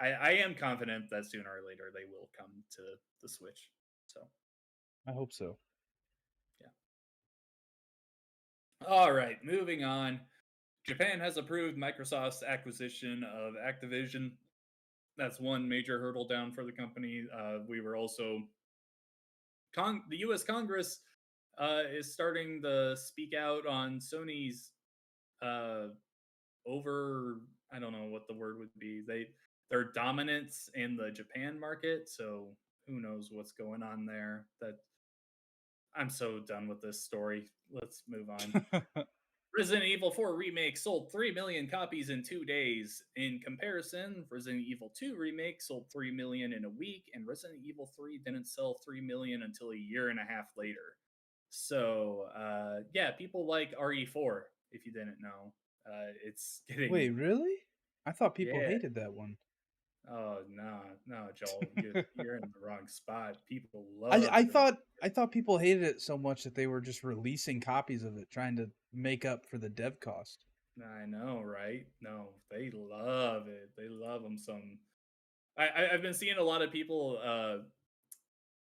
I am confident that sooner or later they will come to the Switch. So, I hope so. yeah. All right, moving on. Japan has approved Microsoft's acquisition of Activision. That's one major hurdle down for the company. We were also the U.S. Congress is starting to speak out on Sony's uh, over. I don't know what the word would be. Their dominance in the Japan market. So who knows what's going on there? That I'm so done with this story. Let's move on. Resident Evil 4 Remake sold 3 million copies in 2 days. In comparison, Resident Evil 2 Remake sold 3 million in a week, and Resident Evil 3 didn't sell 3 million until a year and a half later. So, yeah, people like RE4, if you didn't know. It's Wait, getting, really? I thought people yeah. hated that one. Oh, no, no, Joel, you're in the wrong spot. People I loved I Resident thought I thought people hated it so much that they were just releasing copies of it, trying to make up for the dev cost. I know, right? No, they love it. They love them some. I've been seeing a lot of people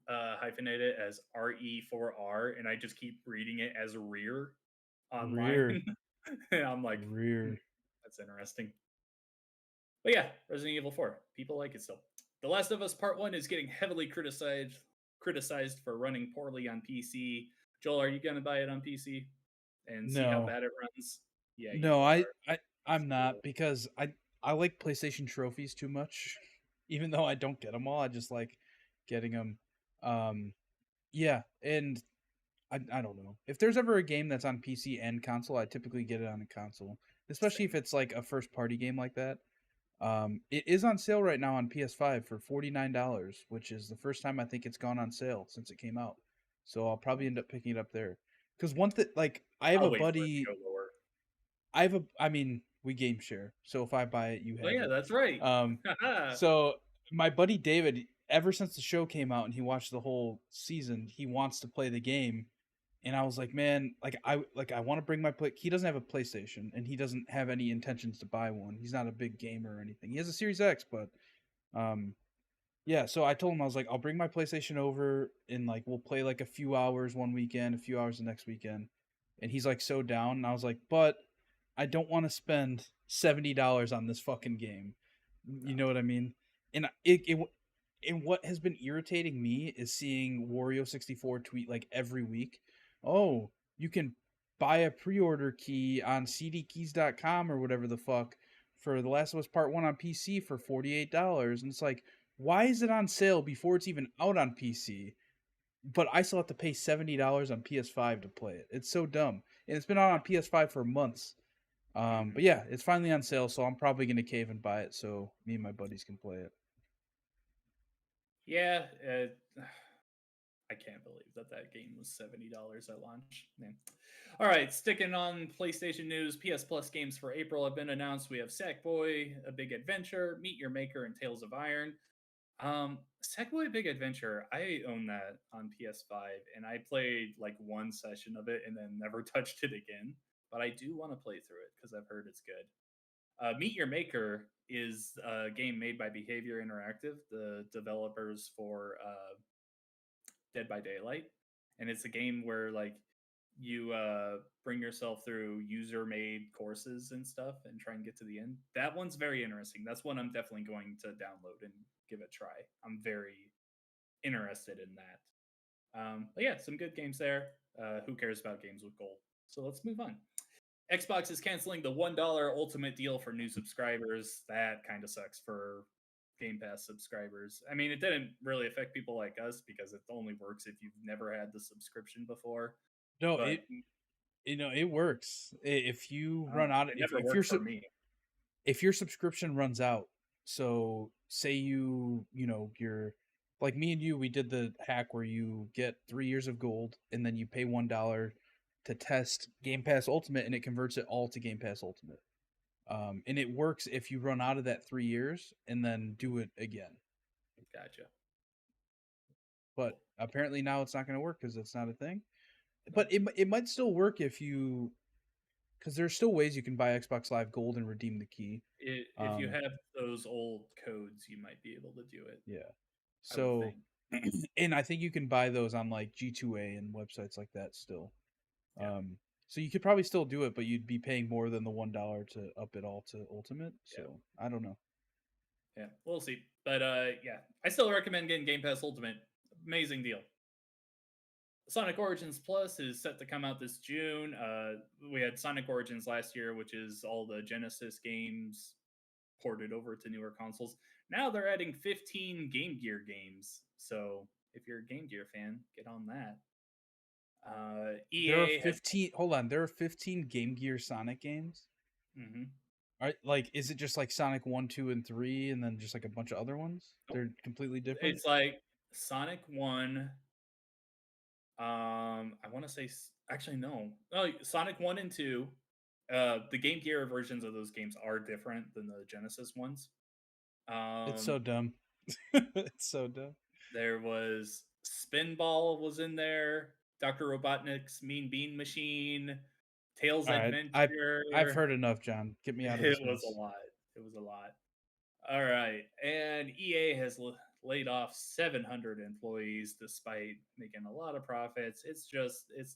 hyphenate it as RE4R, and I just keep reading it as rear online. Rear, And I'm like, rear. that's interesting. But yeah, Resident Evil 4. People like it still. The Last of Us Part 1 is getting heavily criticized for running poorly on PC. Joel, are you gonna buy it on PC and see how No, bad it runs? Yeah, you no, are. I'm not Cool. because I like PlayStation trophies too much. Even though I don't get them all, I just like getting them. Um, yeah, and I don't know if there's ever a game that's on PC and console, I typically get it on a console, especially if Same. it's like a first party game like that. It is on sale right now on PS5 for $49, which is the first time I think it's gone on sale since it came out. So I'll probably end up picking it up there. Because one thing, like, I have I'll a wait for it to buddy. go lower. I mean, we game share, so if I buy it, you Oh have yeah, it. that's right. Um, so my buddy David, ever since the show came out and he watched the whole season, he wants to play the game, and I was like, man, I want to bring my play. He doesn't have a PlayStation, and he doesn't have any intentions to buy one. He's not a big gamer or anything. He has a Series X, but um, yeah. So I told him I was like, I'll bring my PlayStation over, and like we'll play like a few hours one weekend, a few hours the next weekend. And he's like so down, and I was like, but I don't want to spend $70 on this fucking game. No. You know what I mean? And and what has been irritating me is seeing Wario64 tweet like every week, "Oh, you can buy a pre-order key on cdkeys.com or whatever the fuck for The Last of Us Part 1 on PC for $48. And it's like, why is it on sale before it's even out on PC? But I still have to pay $70 on PS5 to play it. It's so dumb. And it's been out on PS5 for months. Mhm. But yeah, it's finally on sale, so I'm probably gonna cave and buy it so me and my buddies can play it. Yeah, I can't believe that that game was $70 at launch. Yeah. All right, sticking on PlayStation news, PS Plus games for April have been announced. We have Sackboy: A Big Adventure, Meet Your Maker, and Tales of Iron. Sackboy: Big Adventure, I own that on PS5, and I played like one session of it and then never touched it again. But I do want to play through it because I've heard it's good. Meet Your Maker is a game made by Behavior Interactive, the developers for Dead by Daylight, and it's a game where like you bring yourself through user-made courses and stuff and try and get to the end. That one's very interesting. That's one I'm definitely going to download and give a try. I'm very interested in that. But yeah, some good games there. Who cares about games with gold? So let's move on. Xbox is canceling the $1 ultimate deal for new subscribers. That kind of sucks for Game Pass subscribers. I mean, it didn't really affect people like us because it only works if you've never had the subscription before. No, But it works. If you run out, it never worked for me. if your subscription runs out, so say you're like me and you, we did the hack where you get 3 years of gold and then you pay $1 to test Game Pass Ultimate and it converts it all to Game Pass Ultimate. And it works if you run out of that 3 years and then do it again. Gotcha. But Cool. apparently now it's not going to work because it's not a thing. Nope. But it might still work if you, because there's still ways you can buy Xbox Live Gold and redeem the key. If you Um, have those old codes, you might be able to do it. yeah. I would So, think. and I think you can buy those on like G2A and websites like that still. Yeah. So you could probably still do it, but you'd be paying more than the $1 to up it all to Ultimate. Yeah. So I don't know. Yeah. We'll see. But yeah, I still recommend getting Game Pass Ultimate. Amazing deal. Sonic Origins Plus is set to come out this June. We had Sonic Origins last year, which is all the Genesis games ported over to newer consoles. Now they're adding 15 Game Gear games. So if you're a Game Gear fan, get on that. There are EA has 15. Hold on, there are 15 Game Gear Sonic games. mhm. All right, like is it just like Sonic 1, 2, and 3, and then just like a bunch of other ones? Nope. They're completely different. It's like Sonic 1. I want to say actually no. Oh, Sonic 1 and 2. The Game Gear versions of those games are different than the Genesis ones. It's so Um, dumb. It's so dumb. there was Spinball was in there, Dr. Robotnik's Mean Bean Machine, Tails All right, I've Adventure. heard enough, John. Get me out of It this was a mess. lot. It was a lot. All right. And EA has laid off 700 employees despite making a lot of profits. It's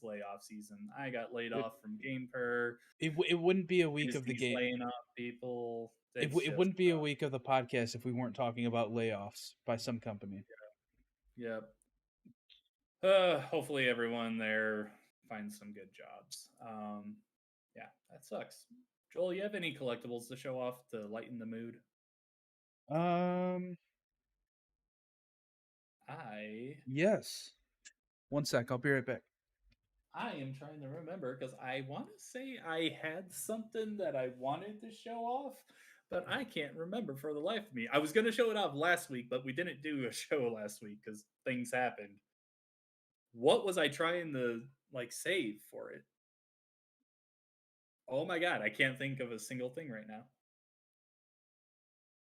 layoff season. I got laid It, off from GamePer. it wouldn't be a week of the Disney's game. laying off people. It's It just, wouldn't be a week of the podcast if we weren't talking about layoffs by some company. yep. Hopefully everyone there finds some good jobs. Yeah, that sucks. Joel, you have any collectibles to show off to lighten the mood? Um, I yes. One sec, I'll be right back. I am trying to remember because I want to say I had something that I wanted to show off, but I can't remember for the life of me. I was going to show it off last week, but we didn't do a show last week because things happened. What was I trying to like save for it? Oh my god, I can't think of a single thing right now.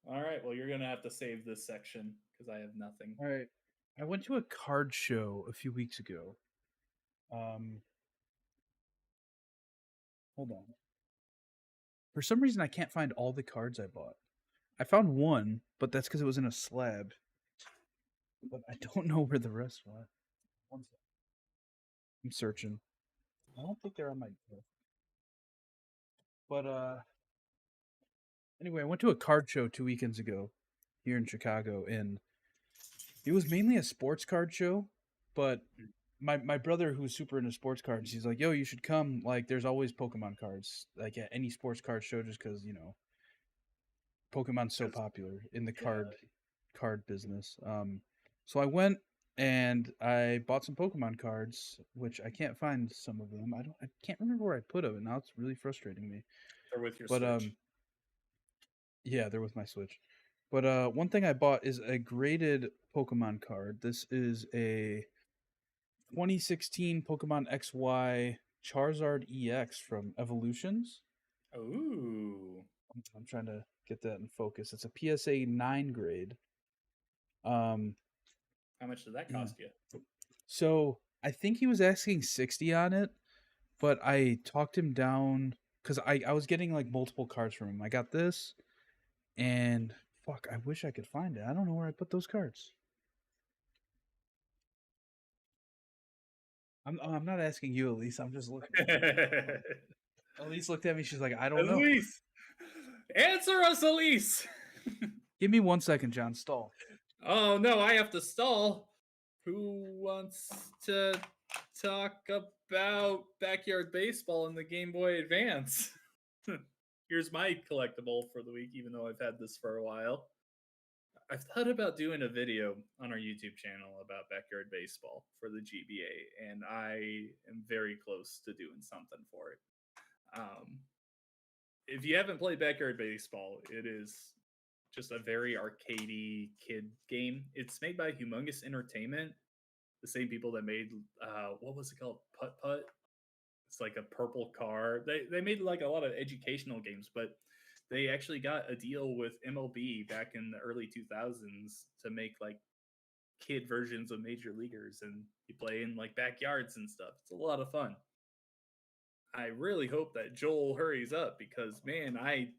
All right, well you're gonna have to save this section because I have nothing. All right. I went to a card show a few weeks ago. Um, hold on. For some reason, I can't find all the cards I bought. I found one, but that's because it was in a slab. But I don't know where the rest were. One sec. I'm searching. I don't think they're on my list. But anyway, I went to a card show 2 weekends ago here in Chicago, and it was mainly a sports card show. But Mm. my brother, who's super into sports cards, he's like, "Yo, you should come. Like, there's always Pokemon cards, like at any sports card show, just because Pokemon's so 'Cause popular in the yeah, card business. So I went and I bought some Pokemon cards, which I can't find some of them. I can't remember where I put them, and now it's really frustrating me. they're with your But Switch. yeah, they're with my Switch. But one thing I bought is a graded Pokemon card. This is a 2016 Pokemon XY Charizard EX from Evolutions. Ooh, I'm trying to get that in focus. It's a PSA 9 grade. Um, how much did that yeah. cost you? So I think he was asking 60 on it, but I talked him down because I was getting like multiple cards from him. I got this, and fuck, I wish I could find it. I don't know where I put those cards. I'm not asking you, Elise. I'm just looking. Elise looked at me. She's like, I don't know. Elise, answer us, Elise. Give me 1 second, John. Stall. Oh no, I have to stall. Who wants to talk about backyard baseball in the Game Boy Advance? Here's my collectible for the week, even though I've had this for a while. I've thought about doing a video on our YouTube channel about backyard baseball for the GBA, and I am very close to doing something for it. Um, if you haven't played backyard baseball, it is just a very arcadey kid game. It's made by Humongous Entertainment, the same people that made what was it called, Putt Putt. It's like a purple car. They made like a lot of educational games, but they actually got a deal with MLB back in the early 2000s to make like kid versions of major leaguers, and you play in like backyards and stuff. It's a lot of fun. I really hope that Joel hurries up because man, I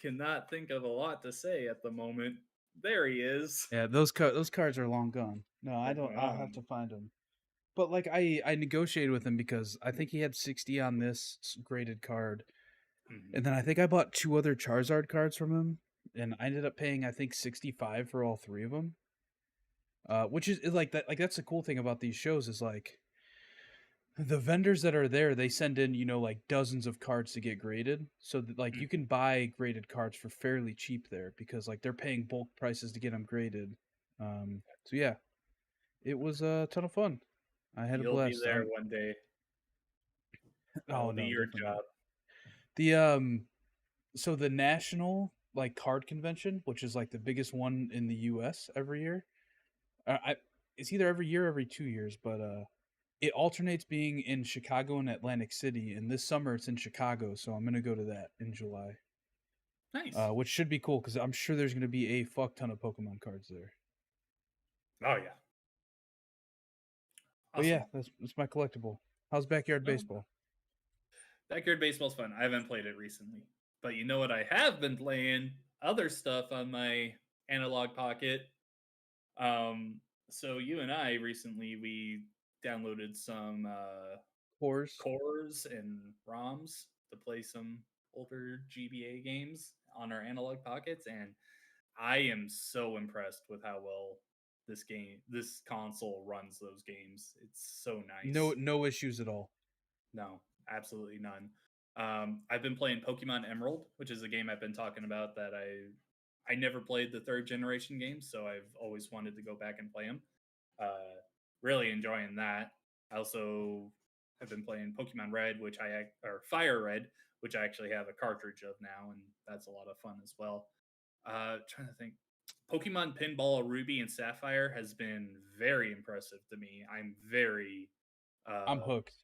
cannot think of a lot to say at the moment. There he is. Yeah, those cards are long gone. No, I They're don't. I'll have gone. to find them. But like I negotiated with him because I think he had 60 on this graded card, Mhm. and then I think I bought two other Charizard cards from him, and I ended up paying I think 65 for all three of them. Which is like that. Like that's the cool thing about these shows is like the vendors that are there, they send in like dozens of cards to get graded, so that like you Mhm. can buy graded cards for fairly cheap there because like they're paying bulk prices to get them graded. So yeah, it was a ton of fun. I had a You'll be blast. there one day. Oh That'll be no, your definitely not. job. The so the national like card convention, which is like the biggest one in the US every year. I It's either every year or every 2 years, but it alternates being in Chicago and Atlantic City, and this summer it's in Chicago, so I'm going to go to that in July. Nice. Which should be cool cuz I'm sure there's going to be a fuck ton of Pokemon cards there. Oh yeah. But Awesome. yeah, that's my collectible. How's backyard No, baseball? backyard baseball's fun. I haven't played it recently. But you know what I have been playing? Other stuff on my analog pocket. Um, so you and I recently we downloaded some Cores? cores and ROMs to play some older GBA games on our analog pockets, and I am so impressed with how well this console runs those games. It's so No nice. no issues at all. No, absolutely none. I've been playing Pokemon Emerald, which is a game I've been talking about that I never played the third generation games, so I've always wanted to go back and play them. Uh, really enjoying that. I also have been playing Pokemon Red, or Fire Red, which I actually have a cartridge of now, and that's a lot of fun as well. Trying to think. Pokemon Pinball Ruby and Sapphire has been very impressive to me. I'm very I'm uh, hooked.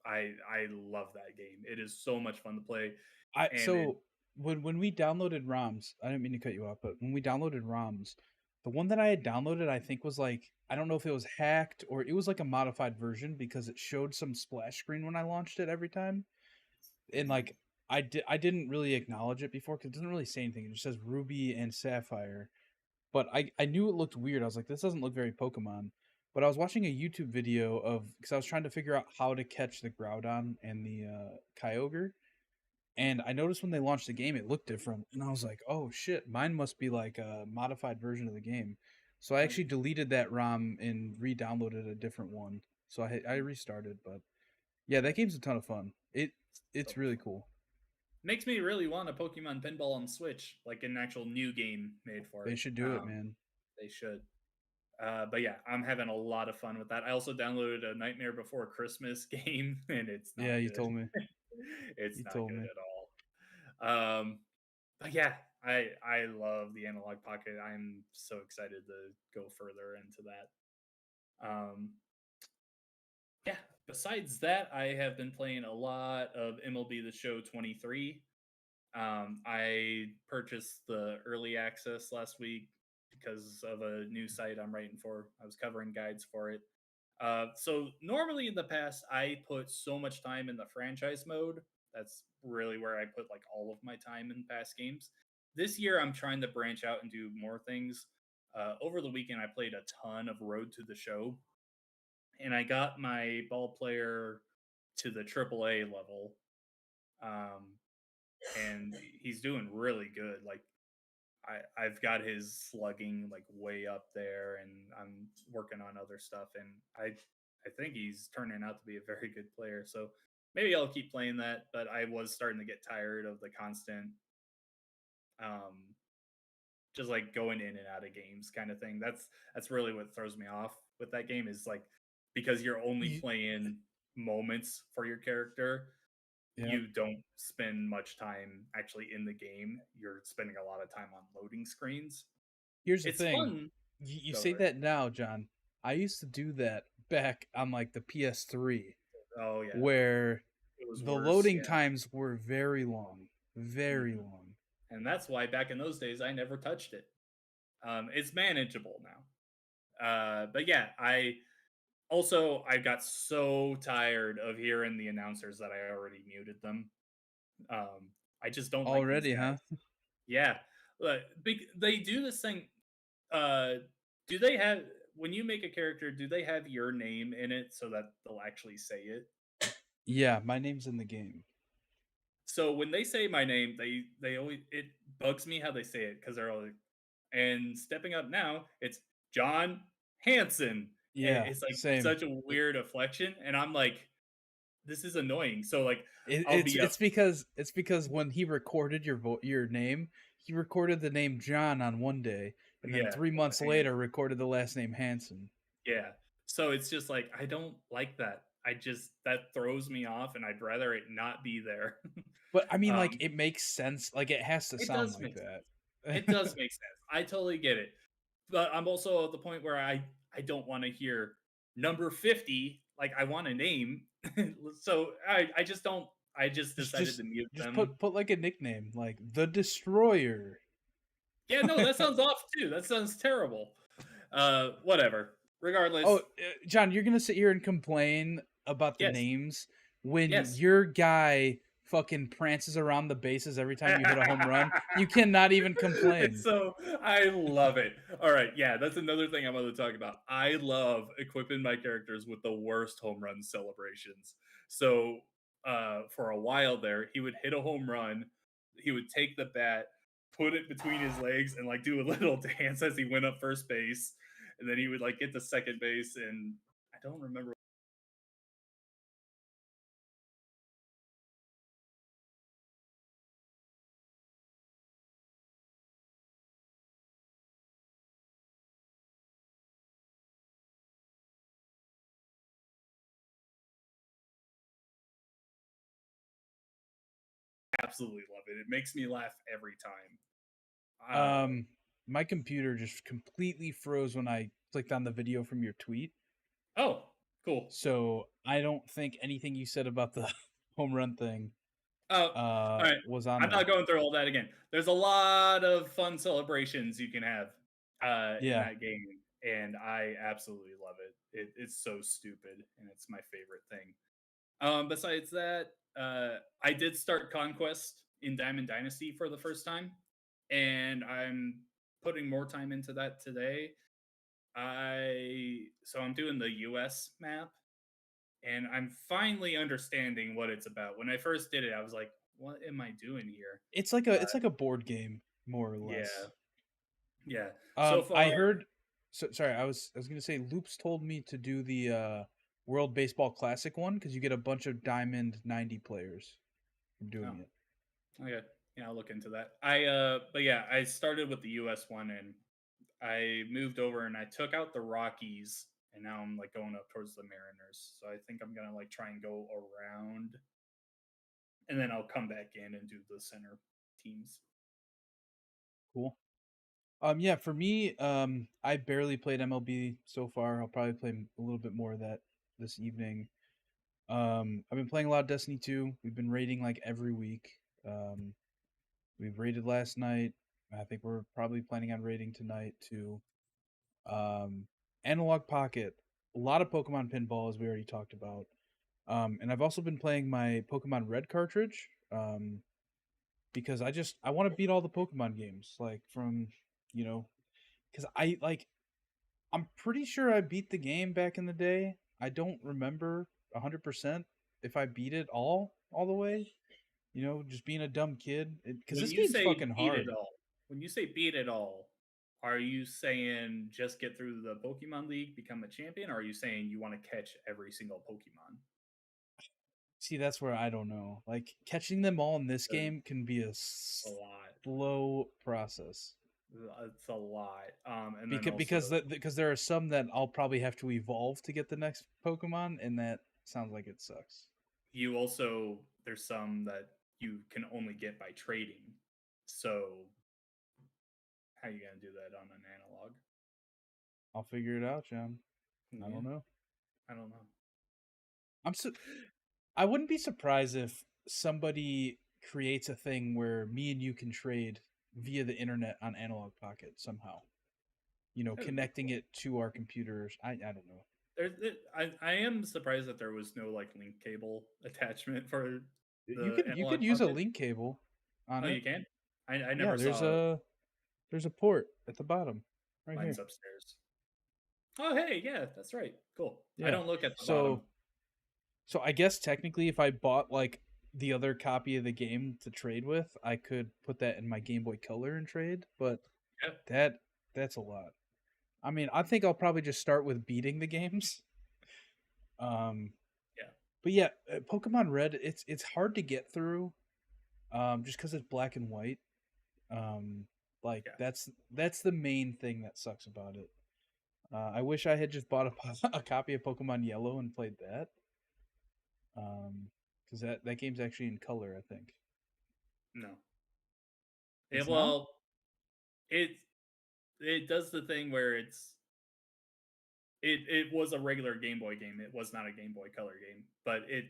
I love that game. It is so much fun to play, I and it so when we downloaded ROMs, I didn't mean to cut you off, but when we downloaded ROMs, the one that I had downloaded, I think was like I don't know if it was hacked or it was like a modified version because it showed some splash screen when I launched it every time, and like I didn't really acknowledge it before because it doesn't really say anything. It just says Ruby and Sapphire, but I knew it looked weird. I was like, this doesn't look very Pokemon. But I was watching a YouTube video of because I was trying to figure out how to catch the Groudon and the Kyogre, and I noticed when they launched the game, it looked different, and I was like, "Oh shit, mine must be like a modified version of the game." So I like, actually deleted that ROM and re-downloaded a different one. So I restarted, but yeah, that game's a ton of fun. It's so really fun. cool. makes me really want a Pokemon Pinball on Switch, like an actual new game made for They it. should do it, man. They should. But yeah, I'm having a lot of fun with that. I also downloaded a Nightmare Before Christmas game, and it's Yeah, not you good. told me. It's You not told good me. at all. But yeah, I love the Analog Pocket. I'm so excited to go further into that. Yeah. Besides that, I have been playing a lot of MLB The Show 23. I purchased the early access last week because of a new site I'm writing for. I was covering guides for it. So normally in the past, I put so much time in the franchise mode. That's really where I put like all of my time in past games. This year, I'm trying to branch out and do more things. Over the weekend, I played a ton of Road to the Show, and I got my ball player to the AAA level. Um, and he's doing really good. Like I've got his slugging like way up there, and I'm working on other stuff, and I think he's turning out to be a very good player. So maybe I'll keep playing that, but I was starting to get tired of the constant um just like going in and out of games kind of thing. That's really what throws me off with that game is like because you're only You, playing moments for your character, yeah. you don't spend much time actually in the game. You're spending a lot of time on loading screens. Here's the It's thing. fun. You Go say over. that now, John. I used to do that back on like the PS3, Oh yeah, where it was the worse. loading Yeah. times were very long, very Mhm. long. And that's why back in those days I never touched it. It's manageable now. But yeah, I got so tired of hearing the announcers that I already muted them. Um, I just don't like these Already, huh? guys. Yeah, they do this thing. Uh, do they have when you make a character? Do they have your name in it so that they'll actually say it? Yeah, my name's in the game. So when they say my name, they always it bugs me how they say it because they're all like, and stepping up now, it's John Hanson. Yeah, It's like same. such a weird inflection, and I'm like, this is annoying. So like, It, I'll it's be up. it's because when he recorded your name, he recorded the name John on one day, and then Yeah, 3 months hands. later recorded the last name Hanson. Yeah. So it's just like I don't like that. I just that throws me off, and I'd rather it not be there. But I mean, like, um, it makes sense. Like, it has to it sound does like make sense. It that. does make sense. I totally get it. But I'm also at the point where I don't want to hear number 50. Like I want a name. So I just don't. I just just decided just to mute just them. put like a nickname, like the Destroyer. Yeah, no, that sounds off too. That sounds terrible. Whatever. Oh, Regardless, John, you're gonna sit here and complain about the yes, names when yes. your guy fucking prances around the bases every time you hit a home run. You cannot even It's complain. so I love it. All right, yeah, that's another thing I want to talk about. I love equipping my characters with the worst home run celebrations. So, for a while there, he would hit a home run, he would take the bat, put it between his legs, and like do a little dance as he went up first base, and then he would like get to second base, and I don't remember. Absolutely love it. It makes me laugh every time. Um, my computer just completely froze when I clicked on the video from your tweet. Oh, cool. So I don't think anything you said about the home run thing Oh, all right. was on I'm not there. going through all that again. There's a lot of fun celebrations you can have in Yeah. that game, and I absolutely love it. It's so stupid, and it's my favorite thing. Besides that, I did start Conquest in Diamond Dynasty for the first time, and I'm putting more time into that today. I'm doing the US map, and I'm finally understanding what it's about. When I first did it, I was like, "What am I doing here?" But It's like a board game, more or yeah, less. yeah. So I far, heard. So sorry, I was gonna say Loops told me to do the World Baseball Classic one because you get a bunch of Diamond 90 players from oh, doing it. Okay. Yeah, I'll look into that. But yeah, I started with the US one and I moved over and I took out the Rockies and now I'm like going up towards the Mariners. So I think I'm gonna like try and go around and then I'll come back in and do the center teams. Cool. Yeah, for me, I barely played MLB so far. I'll probably play a little bit more of that this evening. I've been playing a lot of Destiny 2. We've been raiding like every week. Um, we've raided last night. I think we're probably planning on raiding tonight too. Um, Analog Pocket, a lot of Pokemon Pinball, as we already talked about. And I've also been playing my Pokemon Red cartridge. Because I want to beat all the Pokemon games, like from, you know, because I'm pretty sure I beat the game back in the day. I don't remember 100% if I beat it all the way. You know, just being a dumb kid. Because When this you game's say fucking beat it hard. all, when you say beat it all, are you saying just get through the Pokemon League, become a champion, or are you saying you want to catch every single Pokemon? See, that's where I don't know. Like catching them all in this 'Cause game can be a a lot. slow process. It's a lot. And then Because also because there are some that I'll probably have to evolve to get the next Pokemon, and that sounds like it sucks. you also there's some that you can only get by trading. So how you gonna do that on an analog? I'll figure it out, John. I Yeah, don't know. I don't know. I'm so I wouldn't be surprised if somebody creates a thing where me and you can trade via the internet on Analog Pocket somehow. You know, That would be connecting cool. it to our computers. I don't know. I am surprised that there was no like link cable attachment for You the could analog use a pocket. link cable on Oh, it. you can? I Yeah, never saw there's a port at the bottom right mine's here. upstairs. Oh, hey, yeah, that's right. Cool. I Yeah. don't look at the bottom. So I guess technically if I bought like the other copy of the game to trade with, I could put that in my Game Boy Color and trade, but Yeah, that that's a lot. I mean, I think I'll probably just start with beating the games. Um, yeah, but yeah, Pokemon Red, it's hard to get through, just because it's black and white. Um, like yeah. that's the main thing that sucks about it. I wish I had just bought a copy of Pokemon Yellow and played that. Because that game's actually in color, I think. No. It's not. Well, it it does the thing where it was a regular Game Boy game. It was not a Game Boy Color game, but it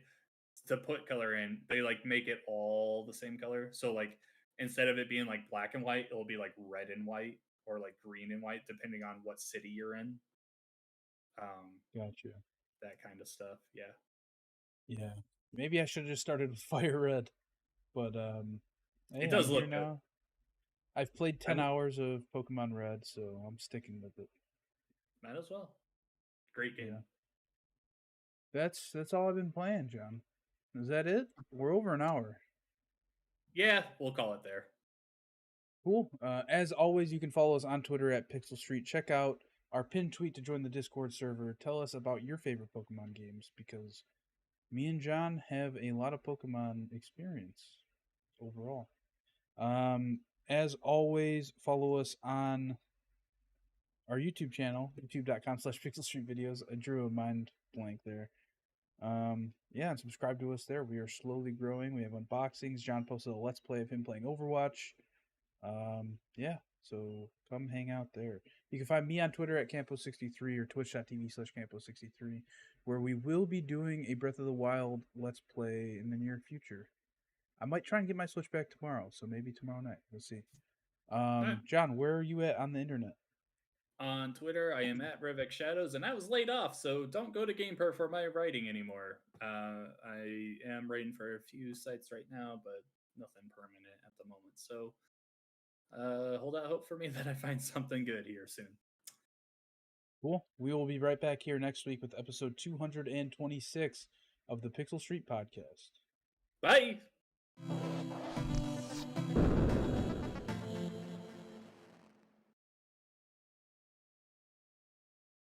to put color in, they like make it all the same color. So like instead of it being like black and white, it'll be like red and white or like green and white, depending on what city you're in. Um, Gotcha. that kind of stuff. Yeah, Yeah. Maybe I should have just started with Fire Red, but it hey, I'm does here look good. now. I've played I 10 hours of Pokemon Red, so I'm sticking with it. might as well. Great game. Yeah. That's all I've been playing, John. Is that it? We're over an hour. Yeah, we'll call it there. Cool. As always, you can follow us on Twitter at Pixel Street. Check out our pinned tweet to join the Discord server. Tell us about your favorite Pokemon games because me and John have a lot of Pokemon experience overall. As always, follow us on our YouTube channel, youtube.com/Pixel Street Videos. I drew a mind blank there. Yeah, and subscribe to us there. We are slowly growing. We have unboxings. John posted a let's play of him playing Overwatch. Yeah, so come hang out there. You can find me on Twitter at Campo63 or twitch.tv/Campo63, where we will be doing a Breath of the Wild let's play in the near future. I might try and get my Switch back tomorrow, so maybe tomorrow night. We'll see. All right. John, where are you at on the internet? On Twitter, I am at Revek Shadows, and I was laid off, so don't go to GamePer for my writing anymore. I am writing for a few sites right now, but nothing permanent at the moment. So hold out hope for me that I find something good here soon. Cool. We will be right back here next week with episode 226 of the Pixel Street Podcast. Bye.